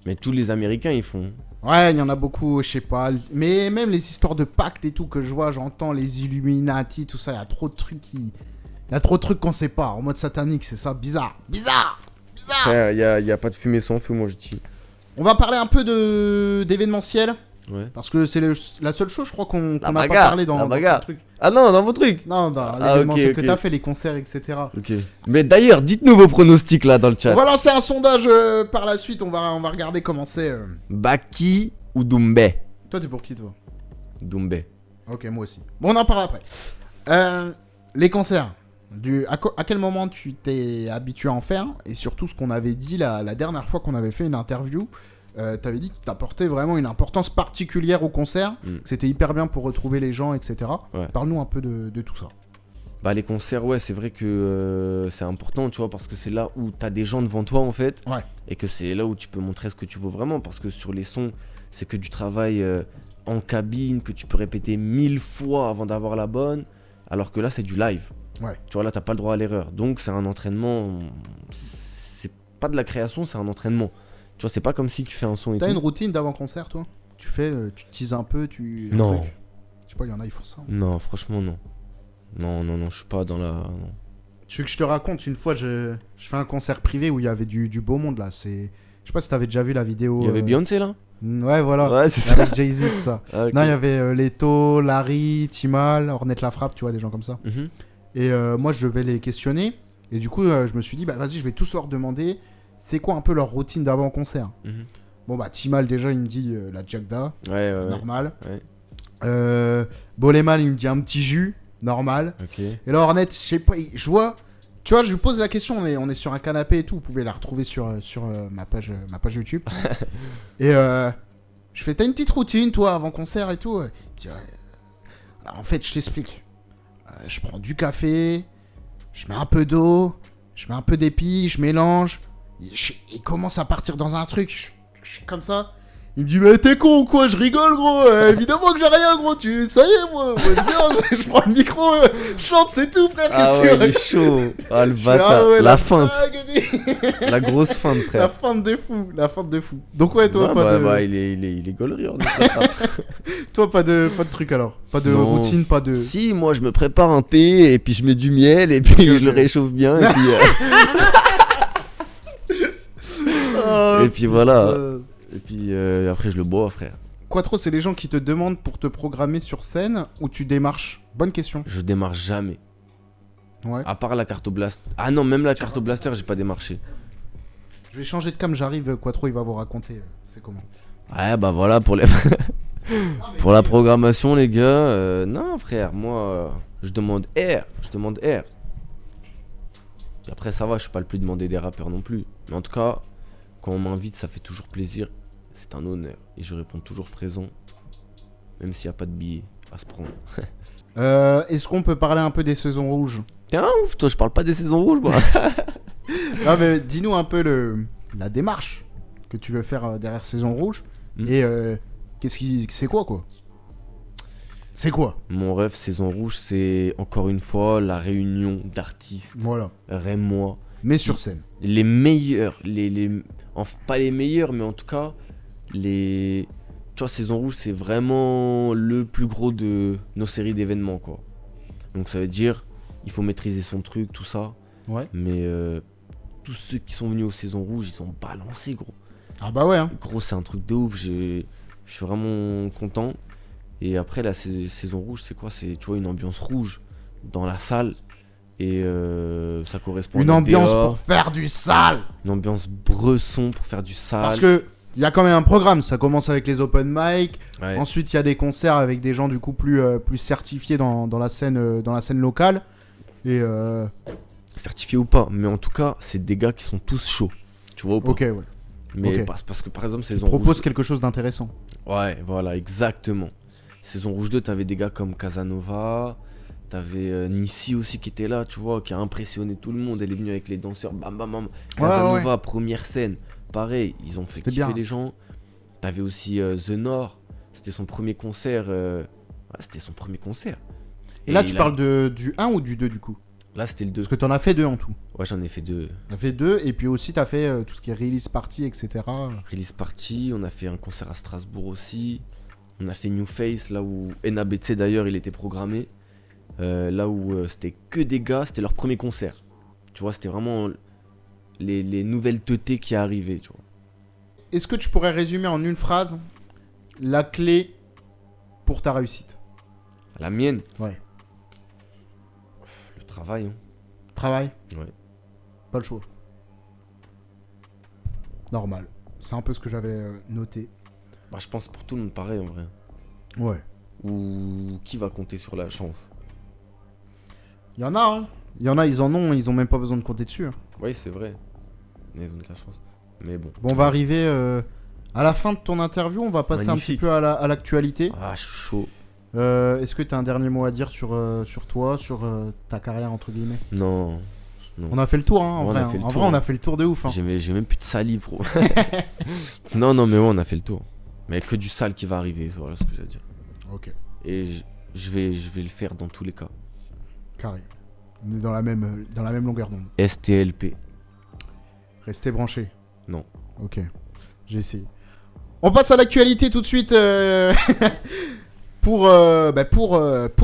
S2: Mais tous les Américains, ils font.
S1: Ouais, il y en a beaucoup, je sais pas. Mais même les histoires de pacte et tout que je vois, j'entends, les Illuminati, tout ça, il y a trop de trucs Il y a trop de trucs qu'on sait pas. En mode satanique, c'est ça. Bizarre.
S2: Frère, y a pas de fumée sans feu, moi je dis.
S1: On va parler un peu d'événementiel.
S2: Ouais.
S1: Parce que c'est la seule chose, je crois, qu'on n'a pas
S2: bagarre,
S1: parlé dans
S2: bagarre.
S1: le truc.
S2: Ah non, dans vos trucs.
S1: Non, dans l'événementiel que
S2: ok.
S1: t'as fait, les concerts, etc.
S2: Ok. Mais d'ailleurs, dites-nous vos pronostics là dans le chat.
S1: On va lancer un sondage par la suite. On va regarder comment c'est.
S2: Baki ou Doumbé?
S1: Toi, t'es pour qui, toi?
S2: Doumbé.
S1: Ok, moi aussi. Bon, on en parle après. Les concerts. À quel moment tu t'es habitué à en faire? Et surtout, ce qu'on avait dit la dernière fois qu'on avait fait une interview, t'avais dit que t'apportais vraiment une importance particulière au concert, que c'était hyper bien pour retrouver les gens, etc.
S2: Ouais.
S1: Parle-nous un peu de tout ça.
S2: Bah les concerts, ouais, c'est vrai que c'est important, tu vois, parce que c'est là où t'as des gens devant toi en fait.
S1: Ouais.
S2: Et que c'est là où tu peux montrer ce que tu vaux vraiment, parce que sur les sons, c'est que du travail en cabine, que tu peux répéter 1000 fois avant d'avoir la bonne, alors que là c'est du live.
S1: Ouais.
S2: Tu vois, là t'as pas le droit à l'erreur. Donc c'est un entraînement, c'est pas de la création, c'est un entraînement. Tu vois, c'est pas comme si tu fais un son et
S1: T'as
S2: tout.
S1: une routine d'avant-concert, toi? Tu te teases un peu,
S2: Non.
S1: Je sais pas, il y en a, ils font ça.
S2: Non, franchement, non. Non, je suis pas dans la... Non.
S1: Tu veux que je te raconte, une fois, je fais un concert privé où il y avait du beau monde, là. Je sais pas si t'avais déjà vu la vidéo...
S2: Il y avait Beyoncé, là?
S1: Ouais, voilà.
S2: Ouais, c'est ça.
S1: Avec Jay-Z, tout ça.
S2: Ah, ok.
S1: Non, il y avait Leto, Larry, Timal, Ornette La Frappe, tu vois, des gens comme ça.
S2: Mhm.
S1: Et moi, je vais les questionner. Et du coup, je me suis dit, bah vas-y, je vais tous leur demander c'est quoi un peu leur routine d'avant-concert.
S2: Mhm.
S1: Bon, bah, Timal, déjà, il me dit la Jagda,
S2: Ouais.
S1: normal.
S2: Ouais.
S1: Boleman, il me dit un petit jus, normal.
S2: Ok.
S1: Et là, Ornette, je sais pas, je vois... Tu vois, je lui pose la question, on est sur un canapé et tout, vous pouvez la retrouver sur ma page YouTube. Et je fais, t'as une petite routine, toi, avant concert et tout? Il me dit, ouais. Alors, en fait, je t'explique. Je prends du café, je mets un peu d'eau, je mets un peu d'épices, je mélange. Il commence à partir dans un truc, je suis comme ça. Il me dit, mais t'es con ou quoi? Je rigole, gros. Évidemment que j'ai rien, gros. Ça y est, moi je viens, je prends le micro, je chante, c'est tout, frère.
S2: Ah ouais, il est chaud. Ah, le bâtard.
S1: Ah ouais,
S2: la feinte.
S1: dinguerie.
S2: La grosse feinte, frère.
S1: La feinte de fou. Donc ouais, toi,
S2: Bah, il est gaulerie, hein,
S1: toi, pas de truc alors. Pas de
S2: Non.
S1: routine, pas de...
S2: Si, moi, je me prépare un thé, et puis je mets du miel, et puis je le réchauffe bien, et puis... et puis voilà. Et puis après, je le bois, frère.
S1: Quattro, c'est les gens qui te demandent pour te programmer sur scène ou tu démarches? Bonne question.
S2: Je démarre jamais.
S1: Ouais.
S2: À part la carte Blaster. Ah non, même la carte Blaster, j'ai pas démarché.
S1: Je vais changer de cam, j'arrive. Quattro, il va vous raconter c'est comment.
S2: Ouais, bah voilà, pour les... pour la programmation, les gars. Non, frère, moi, je demande R. Je demande R. Et après, ça va, je suis pas le plus demandé des rappeurs non plus. Mais en tout cas, quand on m'invite, ça fait toujours plaisir. C'est un honneur. Et je réponds toujours présent. Même s'il n'y a pas de billets à se prendre.
S1: Est-ce qu'on peut parler un peu des saisons rouges?
S2: T'es un ouf, toi, je parle pas des saisons rouges, moi.
S1: Ah, mais dis-nous un peu la démarche que tu veux faire derrière saison rouge. Et c'est quoi C'est quoi?
S2: Mon rêve, saison rouge, c'est encore une fois la réunion d'artistes.
S1: Voilà.
S2: Rémois.
S1: Mais sur scène.
S2: Les meilleurs, enfin, pas les meilleurs, mais en tout cas, tu vois, saison rouge, c'est vraiment le plus gros de nos séries d'événements, quoi. Donc ça veut dire, il faut maîtriser son truc, tout ça.
S1: Ouais.
S2: Mais tous ceux qui sont venus aux saisons rouges, ils sont balancés, gros.
S1: Ah bah ouais. Hein.
S2: Gros, c'est un truc de ouf. Je suis vraiment content. Et après, la saison rouge, c'est quoi? C'est, tu vois, une ambiance rouge dans la salle. Et ça correspond
S1: Une
S2: à
S1: ambiance
S2: dehors.
S1: pour faire du sale.
S2: Une ambiance bresson pour faire du sale.
S1: Parce que il y a quand même un programme. Ça commence avec les open mic.
S2: Ouais.
S1: Ensuite, il y a des concerts avec des gens du coup plus certifiés dans la scène locale. Et
S2: Certifié ou pas, mais en tout cas, c'est des gars qui sont tous chauds. Tu vois ou pas?
S1: ok, ouais.
S2: Mais
S1: ok.
S2: parce que par exemple, saison
S1: Propose
S2: rouge.
S1: quelque chose d'intéressant.
S2: Ouais, voilà, exactement. Saison rouge 2, t'avais des gars comme Casanova. T'avais Nissi aussi qui était là, tu vois, qui a impressionné tout le monde. Elle est venue avec les danseurs, bam bam bam. Casanova,
S1: ouais.
S2: première scène. Pareil, ils ont fait
S1: C'était
S2: kiffer
S1: bien.
S2: les gens. T'avais aussi The Nord. C'était son premier concert. C'était son premier concert.
S1: Et là, tu parles du 1 ou du 2 du coup?
S2: Là, c'était le 2.
S1: Parce que t'en as fait 2 en tout.
S2: Ouais, j'en ai fait 2.
S1: T'as fait 2 et puis aussi t'as fait tout ce qui est release party, etc.
S2: Release party, on a fait un concert à Strasbourg aussi. On a fait New Face, là où NABC d'ailleurs, il était programmé. Là où c'était que des gars, c'était leur premier concert. Tu vois, c'était vraiment les nouvelles teutés qui arrivaient, tu vois.
S1: Est-ce que tu pourrais résumer en une phrase la clé pour ta réussite?
S2: La mienne,
S1: Ouais.
S2: le travail. Hein.
S1: Travail?
S2: Ouais.
S1: Pas le choix. Normal. C'est un peu ce que j'avais noté.
S2: Bah, je pense pour tout le monde pareil en vrai.
S1: Ouais.
S2: Ou qui va compter sur la chance?
S1: Il y en a, hein. Il y en a, ils ont même pas besoin de compter dessus. Hein.
S2: Oui, c'est vrai. Ils ont de la chance. Mais bon.
S1: Bon, on va arriver à la fin de ton interview. On va passer un petit
S2: Magnifique.
S1: peu à l'actualité.
S2: Ah, je suis chaud.
S1: Est-ce que tu as un dernier mot à dire sur toi, sur ta carrière, entre guillemets?
S2: Non. Non.
S1: On a fait le tour, hein, en
S2: Ouais, on
S1: vrai.
S2: a fait le
S1: En
S2: tour,
S1: vrai, on
S2: hein.
S1: a fait le tour de ouf. Hein.
S2: J'ai même plus de salive, gros. Non, mais ouais, on a fait le tour. Mais que du sale qui va arriver, voilà ce que j'ai à dire.
S1: Ok,
S2: Et je vais le faire dans tous les cas.
S1: carré. On est dans la même longueur d'onde.
S2: STLP.
S1: Restez branchés.
S2: Non.
S1: Ok, j'ai essayé. On passe à l'actualité tout de suite pour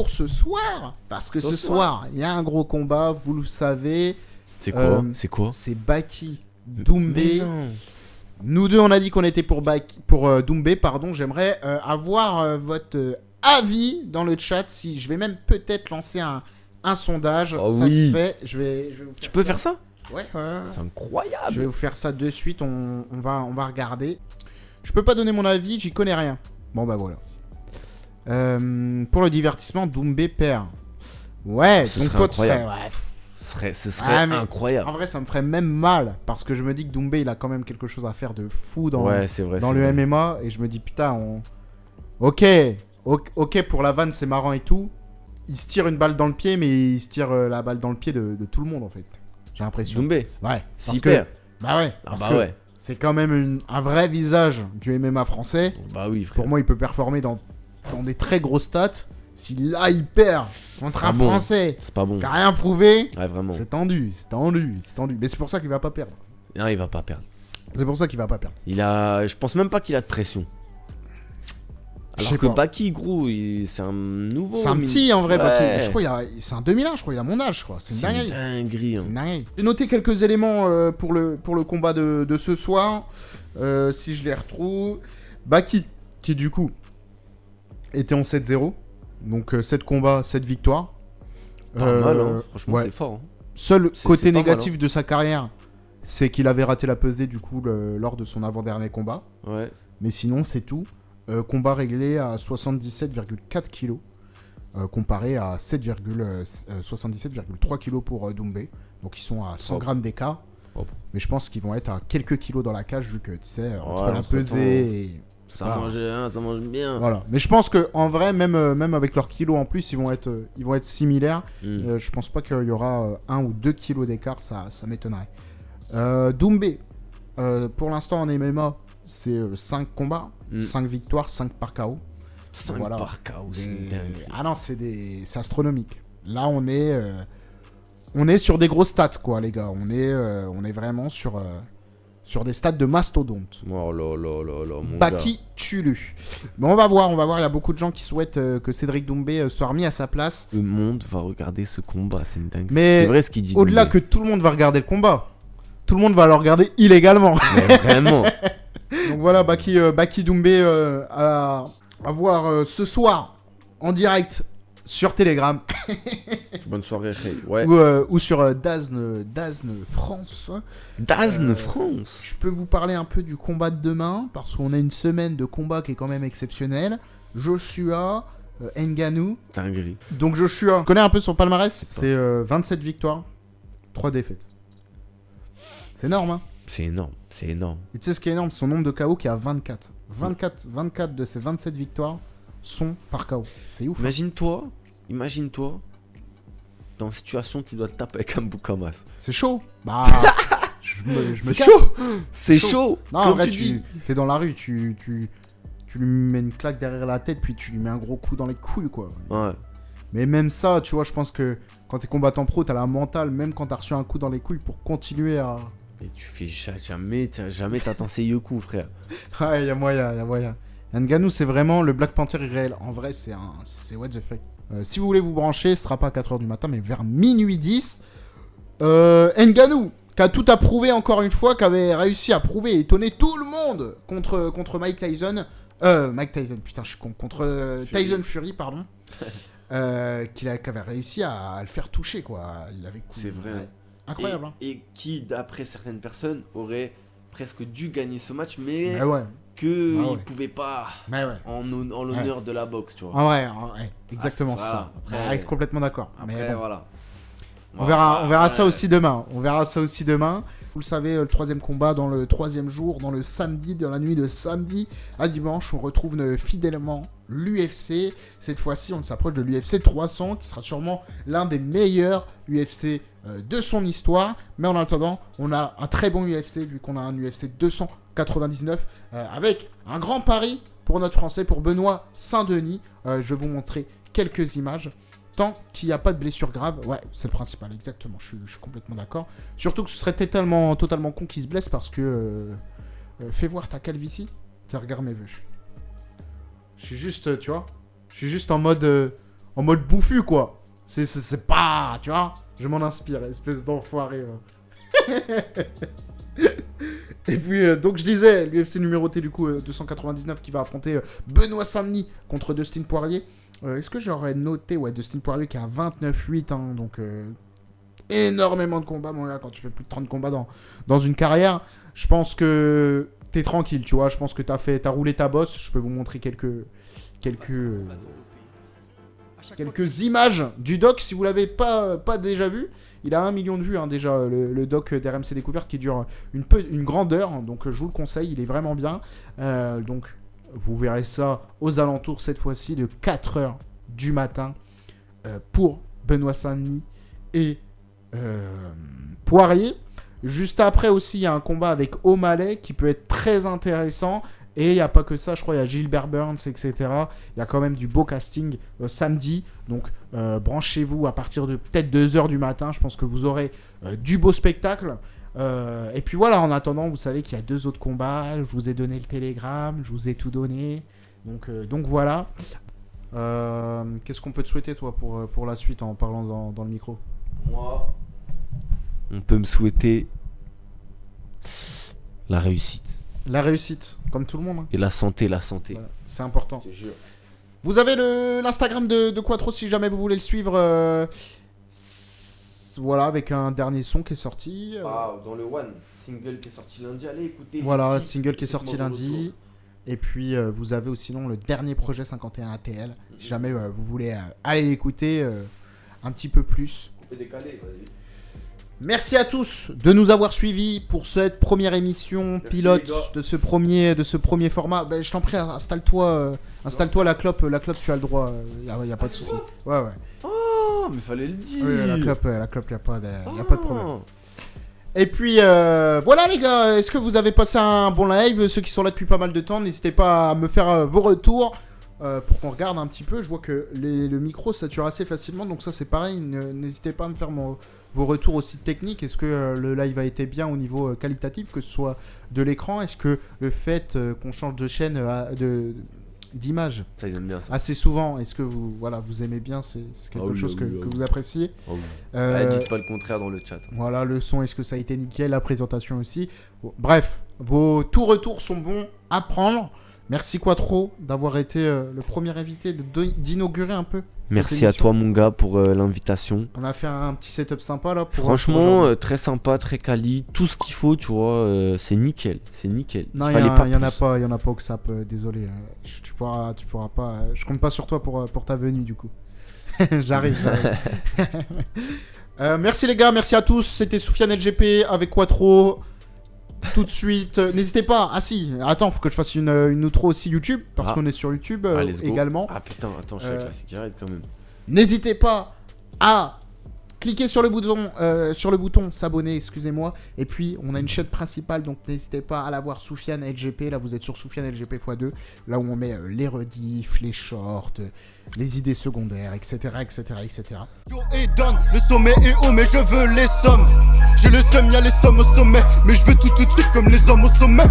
S1: ce soir. Parce que ce soir, il y a un gros combat, vous le savez.
S2: C'est quoi? C'est quoi?
S1: C'est Baki
S2: Mais
S1: Doumbé.
S2: non.
S1: Nous deux, on a dit qu'on était pour Doumbé, pardon. J'aimerais avoir votre avis dans le chat. Si je vais même peut-être lancer un sondage.
S2: Oh
S1: ça
S2: oui.
S1: se fait. Je vais vous
S2: Tu
S1: faire
S2: peux
S1: ça.
S2: faire ça?
S1: Ouais.
S2: C'est incroyable.
S1: Je vais vous faire ça de suite. On va regarder. Je peux pas donner mon avis. J'y connais rien. Bon bah voilà. Pour le divertissement, Doumbé perd. Ouais.
S2: Ce
S1: donc
S2: serait
S1: toi, tu
S2: incroyable.
S1: serais- ouais.
S2: Ce serait
S1: mais
S2: incroyable.
S1: En vrai, ça me ferait même mal parce que je me dis que Doumbé, il a quand même quelque chose à faire de fou dans,
S2: Ouais, c'est vrai.
S1: dans
S2: c'est
S1: le
S2: vrai.
S1: MMA et je me dis putain, ok, pour la vanne, c'est marrant et tout. Il se tire une balle dans le pied, mais il se tire la balle dans le pied de tout le monde en fait. J'ai l'impression.
S2: Doumbé.
S1: Ouais.
S2: S'il
S1: que
S2: perd.
S1: bah ouais.
S2: Ah
S1: parce
S2: bah
S1: que
S2: ouais.
S1: C'est quand même un vrai visage du MMA français.
S2: Bah oui, frère.
S1: Pour moi, il peut performer dans des très grosses stats. Si là il perd contre
S2: pas
S1: un
S2: bon.
S1: Français
S2: C'est pas bon.
S1: qui a rien prouvé,
S2: Ouais, vraiment.
S1: c'est tendu. Mais c'est pour ça qu'il va pas perdre.
S2: Non, il va pas perdre.
S1: C'est pour ça qu'il va pas perdre.
S2: Je pense même pas qu'il a de pression.
S1: Je sais
S2: Alors que
S1: pas.
S2: Baki, gros, c'est un nouveau.
S1: C'est un petit en vrai,
S2: Ouais.
S1: Baki. Je crois c'est un 2001, je crois, il a mon âge, je crois. C'est une
S2: C'est une
S1: dinguerie.
S2: dinguerie.
S1: C'est
S2: Hein.
S1: une dinguerie. J'ai noté quelques éléments pour le combat de ce soir. Si je les retrouve. Baki, qui du coup était en 7-0. Donc 7 combats, 7 victoires.
S2: Pas mal, hein. Franchement,
S1: ouais.
S2: c'est fort. Hein.
S1: Seul
S2: C'est
S1: côté
S2: pas mal,
S1: négatif de sa carrière, c'est qu'il avait raté la pesée du coup lors de son avant-dernier combat.
S2: Ouais.
S1: Mais sinon, c'est tout. Combat réglé à 77,4 kg. Comparé à 77,3 kg pour Doumbé. Donc ils sont à 100 grammes d'écart.
S2: Hop.
S1: Mais je pense qu'ils vont être à quelques kilos dans la cage vu que tu sais, entre la
S2: entre-temps,
S1: pesée et...
S2: Ça mange bien.
S1: Voilà. Mais je pense que en vrai, même avec leurs kilos en plus, ils vont être similaires. Je pense pas qu'il y aura 1 ou 2 kilos d'écart, ça m'étonnerait. Doumbé, pour l'instant en MMA, c'est 5 combats, 5 victoires, 5 par KO.
S2: 5
S1: Voilà.
S2: par KO, c'est une dinguerie.
S1: Ah non, c'est astronomique. Là, on est sur des grosses stats, quoi, les gars. On est vraiment sur des stats de mastodonte.
S2: Oh là là là là, mon
S1: Baki Tulu. Mais on va voir. Il y a beaucoup de gens qui souhaitent que Cédric Doumbé soit remis à sa place.
S2: gars. Le monde va regarder ce combat, c'est une dinguerie.
S1: Mais
S2: c'est vrai ce qu'il dit.
S1: Au-delà
S2: Doumbé.
S1: que tout le monde va regarder le combat, tout le monde va le regarder illégalement.
S2: Mais vraiment.
S1: Donc voilà, Baki Doumbé à voir ce soir en direct sur Telegram
S2: Bonne soirée, Ray. Ouais.
S1: ou sur DAZN France.
S2: Dazn France.
S1: Je peux vous parler un peu du combat de demain parce qu'on a une semaine de combat qui est quand même exceptionnelle. Joshua Ngannou.
S2: Dinguerie.
S1: Donc Joshua, tu connais un peu son palmarès?
S2: C'est
S1: C'est 27 victoires, 3 défaites. C'est énorme, hein?
S2: C'est énorme. C'est énorme.
S1: Et tu sais ce qui est énorme? Son nombre de KO qui est à 24. 24 de ses 27 victoires sont par KO. C'est ouf. Hein.
S2: Imagine-toi. Dans une situation où tu dois te taper avec un Boukamas.
S1: C'est chaud. Bah, je me
S2: C'est
S1: casse.
S2: chaud. C'est chaud.
S1: Non, en
S2: Comme
S1: vrai,
S2: tu dis.
S1: t'es dans la rue, tu lui mets une claque derrière la tête, puis tu lui mets un gros coup dans les couilles, quoi.
S2: Ouais.
S1: Mais même ça, tu vois, je pense que quand t'es combattant pro, t'as la mentale, même quand t'as reçu un coup dans les couilles, pour continuer à...
S2: Et tu fais jamais t'attends ces Yoku, frère.
S1: Ouais, y a moyen. Ngannou, c'est vraiment le Black Panther irréel. En vrai, c'est what the fuck. Si vous voulez vous brancher, ce sera pas à 4h du matin, mais vers minuit 10. Ngannou, qui a tout approuvé encore une fois, qui avait réussi à prouver et étonner tout le monde contre Mike Tyson. Mike Tyson, putain, je suis con. Contre Tyson Fury, pardon. Qui avait réussi à le faire toucher, quoi. Il avait
S2: C'est vrai.
S1: Ouais. Incroyable, hein.
S2: Et qui, d'après certaines personnes, aurait presque dû gagner ce match, mais
S1: Bah ouais.
S2: qu'il
S1: Ah ouais.
S2: pouvait pas
S1: Bah ouais.
S2: en l'honneur de la boxe, tu vois.
S1: Ah ouais, exactement
S2: Ah,
S1: ça.
S2: après-
S1: Ouais, complètement d'accord. Mais
S2: Après,
S1: bon.
S2: voilà.
S1: On verra ça
S2: Ouais.
S1: aussi demain. Vous le savez, le troisième combat dans le troisième jour, dans le samedi, dans la nuit de samedi à dimanche, on retrouve fidèlement l'UFC. Cette fois-ci, on s'approche de l'UFC 300, qui sera sûrement l'un des meilleurs UFC de son histoire. Mais en attendant, on a un très bon UFC, vu qu'on a un UFC 299, avec un grand pari pour notre Français, pour Benoît Saint-Denis. Je vais vous montrer quelques images. Tant qu'il n'y a pas de blessure grave, ouais, c'est le principal, exactement, je suis complètement d'accord. Surtout que ce serait totalement con qu'il se blesse parce que... fais voir ta calvitie, tiens, regarde mes vœux. Je suis juste, tu vois, je suis juste en mode bouffu, quoi. C'est pas, tu vois, je m'en inspire, espèce d'enfoiré. Et puis, donc je disais, l'UFC numéroté du coup 299 qui va affronter Benoît Saint-Denis contre Dustin Poirier. Est-ce que j'aurais noté, ouais, Dustin Poirier qui a 29-8, hein, donc énormément de combats, mon gars, quand tu fais plus de 30 combats dans une carrière, je pense que t'es tranquille, tu vois, je pense que t'as roulé ta bosse, je peux vous montrer quelques images du doc, si vous l'avez pas déjà vu. Il a 1 million de vues, hein, déjà, le doc d'RMC Découverte qui dure une grande heure, donc je vous le conseille, il est vraiment bien, donc... Vous verrez ça aux alentours, cette fois-ci, de 4h du matin pour Benoît Saint-Denis et Poirier. Juste après aussi, il y a un combat avec O'Malley qui peut être très intéressant. Et il n'y a pas que ça, je crois, il y a Gilbert Burns, etc. Il y a quand même du beau casting samedi. Donc, branchez-vous à partir de peut-être 2h du matin. Je pense que vous aurez du beau spectacle. Et puis voilà, en attendant, vous savez qu'il y a 2 autres combats. Je vous ai donné le télégramme, je vous ai tout donné. Donc voilà. Qu'est-ce qu'on peut te souhaiter, toi, pour la suite, en parlant dans le micro?
S2: Moi, on peut me souhaiter la réussite.
S1: La réussite, comme tout le monde. Hein.
S2: Et la santé.
S1: Voilà, c'est important.
S2: Je te jure.
S1: Vous avez l'Instagram de Quattro si jamais vous voulez le suivre. Voilà, avec un dernier son qui est sorti.
S2: Dans le One, single qui est sorti lundi, allez écouter.
S1: Voilà, single qui est sorti lundi. Et puis vous avez aussi le dernier projet 51 ATL. Si jamais vous voulez aller l'écouter un petit peu plus.
S2: Coupé décalé, vas-y.
S1: Merci à tous de nous avoir suivis pour cette première émission pilote de ce premier format. Ben, je t'en prie, installe-toi la clope, tu as le droit, y a pas de souci. Ouais.
S2: Oh, mais fallait le dire.
S1: Oui, la clope, y a pas de problème. Et puis voilà les gars, est-ce que vous avez passé un bon live? Ceux qui sont là depuis pas mal de temps, n'hésitez pas à me faire vos retours. Pour qu'on regarde un petit peu, je vois que le micro sature assez facilement, donc ça c'est pareil, n'hésitez pas à me faire vos retours aussi techniques. Est-ce que le live a été bien au niveau qualitatif, que ce soit de l'écran? Est-ce que le fait qu'on change de chaîne d'image
S2: ça, ils aiment bien ça.
S1: assez souvent, est-ce que vous aimez bien? C'est quelque chose que vous appréciez?
S2: Dites pas le contraire dans le chat.
S1: Voilà, le son, est-ce que ça a été nickel? La présentation aussi. Bon, bref, vos tout retours sont bons à prendre. Merci Quattro d'avoir été le premier invité, d'inaugurer un peu.
S2: Merci à toi mon gars pour l'invitation.
S1: On a fait un petit setup sympa là.
S2: Franchement, très sympa, très quali, tout ce qu'il faut, tu vois, c'est nickel.
S1: Non, il y en a pas au XAP, désolé. Tu pourras pas. Je compte pas sur toi pour ta venue du coup. J'arrive. Merci les gars, merci à tous. C'était Soufiane LGP avec Quattro. Tout de suite, n'hésitez pas. Ah si, attends, faut que je fasse une outro aussi YouTube parce qu'on est sur YouTube également.
S2: Ah putain, attends, je suis avec la cigarette quand même.
S1: N'hésitez pas à cliquer sur le bouton s'abonner, excusez-moi. Et puis on a une chaîne principale, donc n'hésitez pas à la voir, Soufiane LGP. Là vous êtes sur Soufiane LGP x2, là où on met les rediffs, les shorts, les idées secondaires, etc.
S3: Et donne, le sommet est haut mais je veux les sommes. J'ai le seum, y'a les sommes au sommet, mais je veux tout de suite comme les hommes au sommet.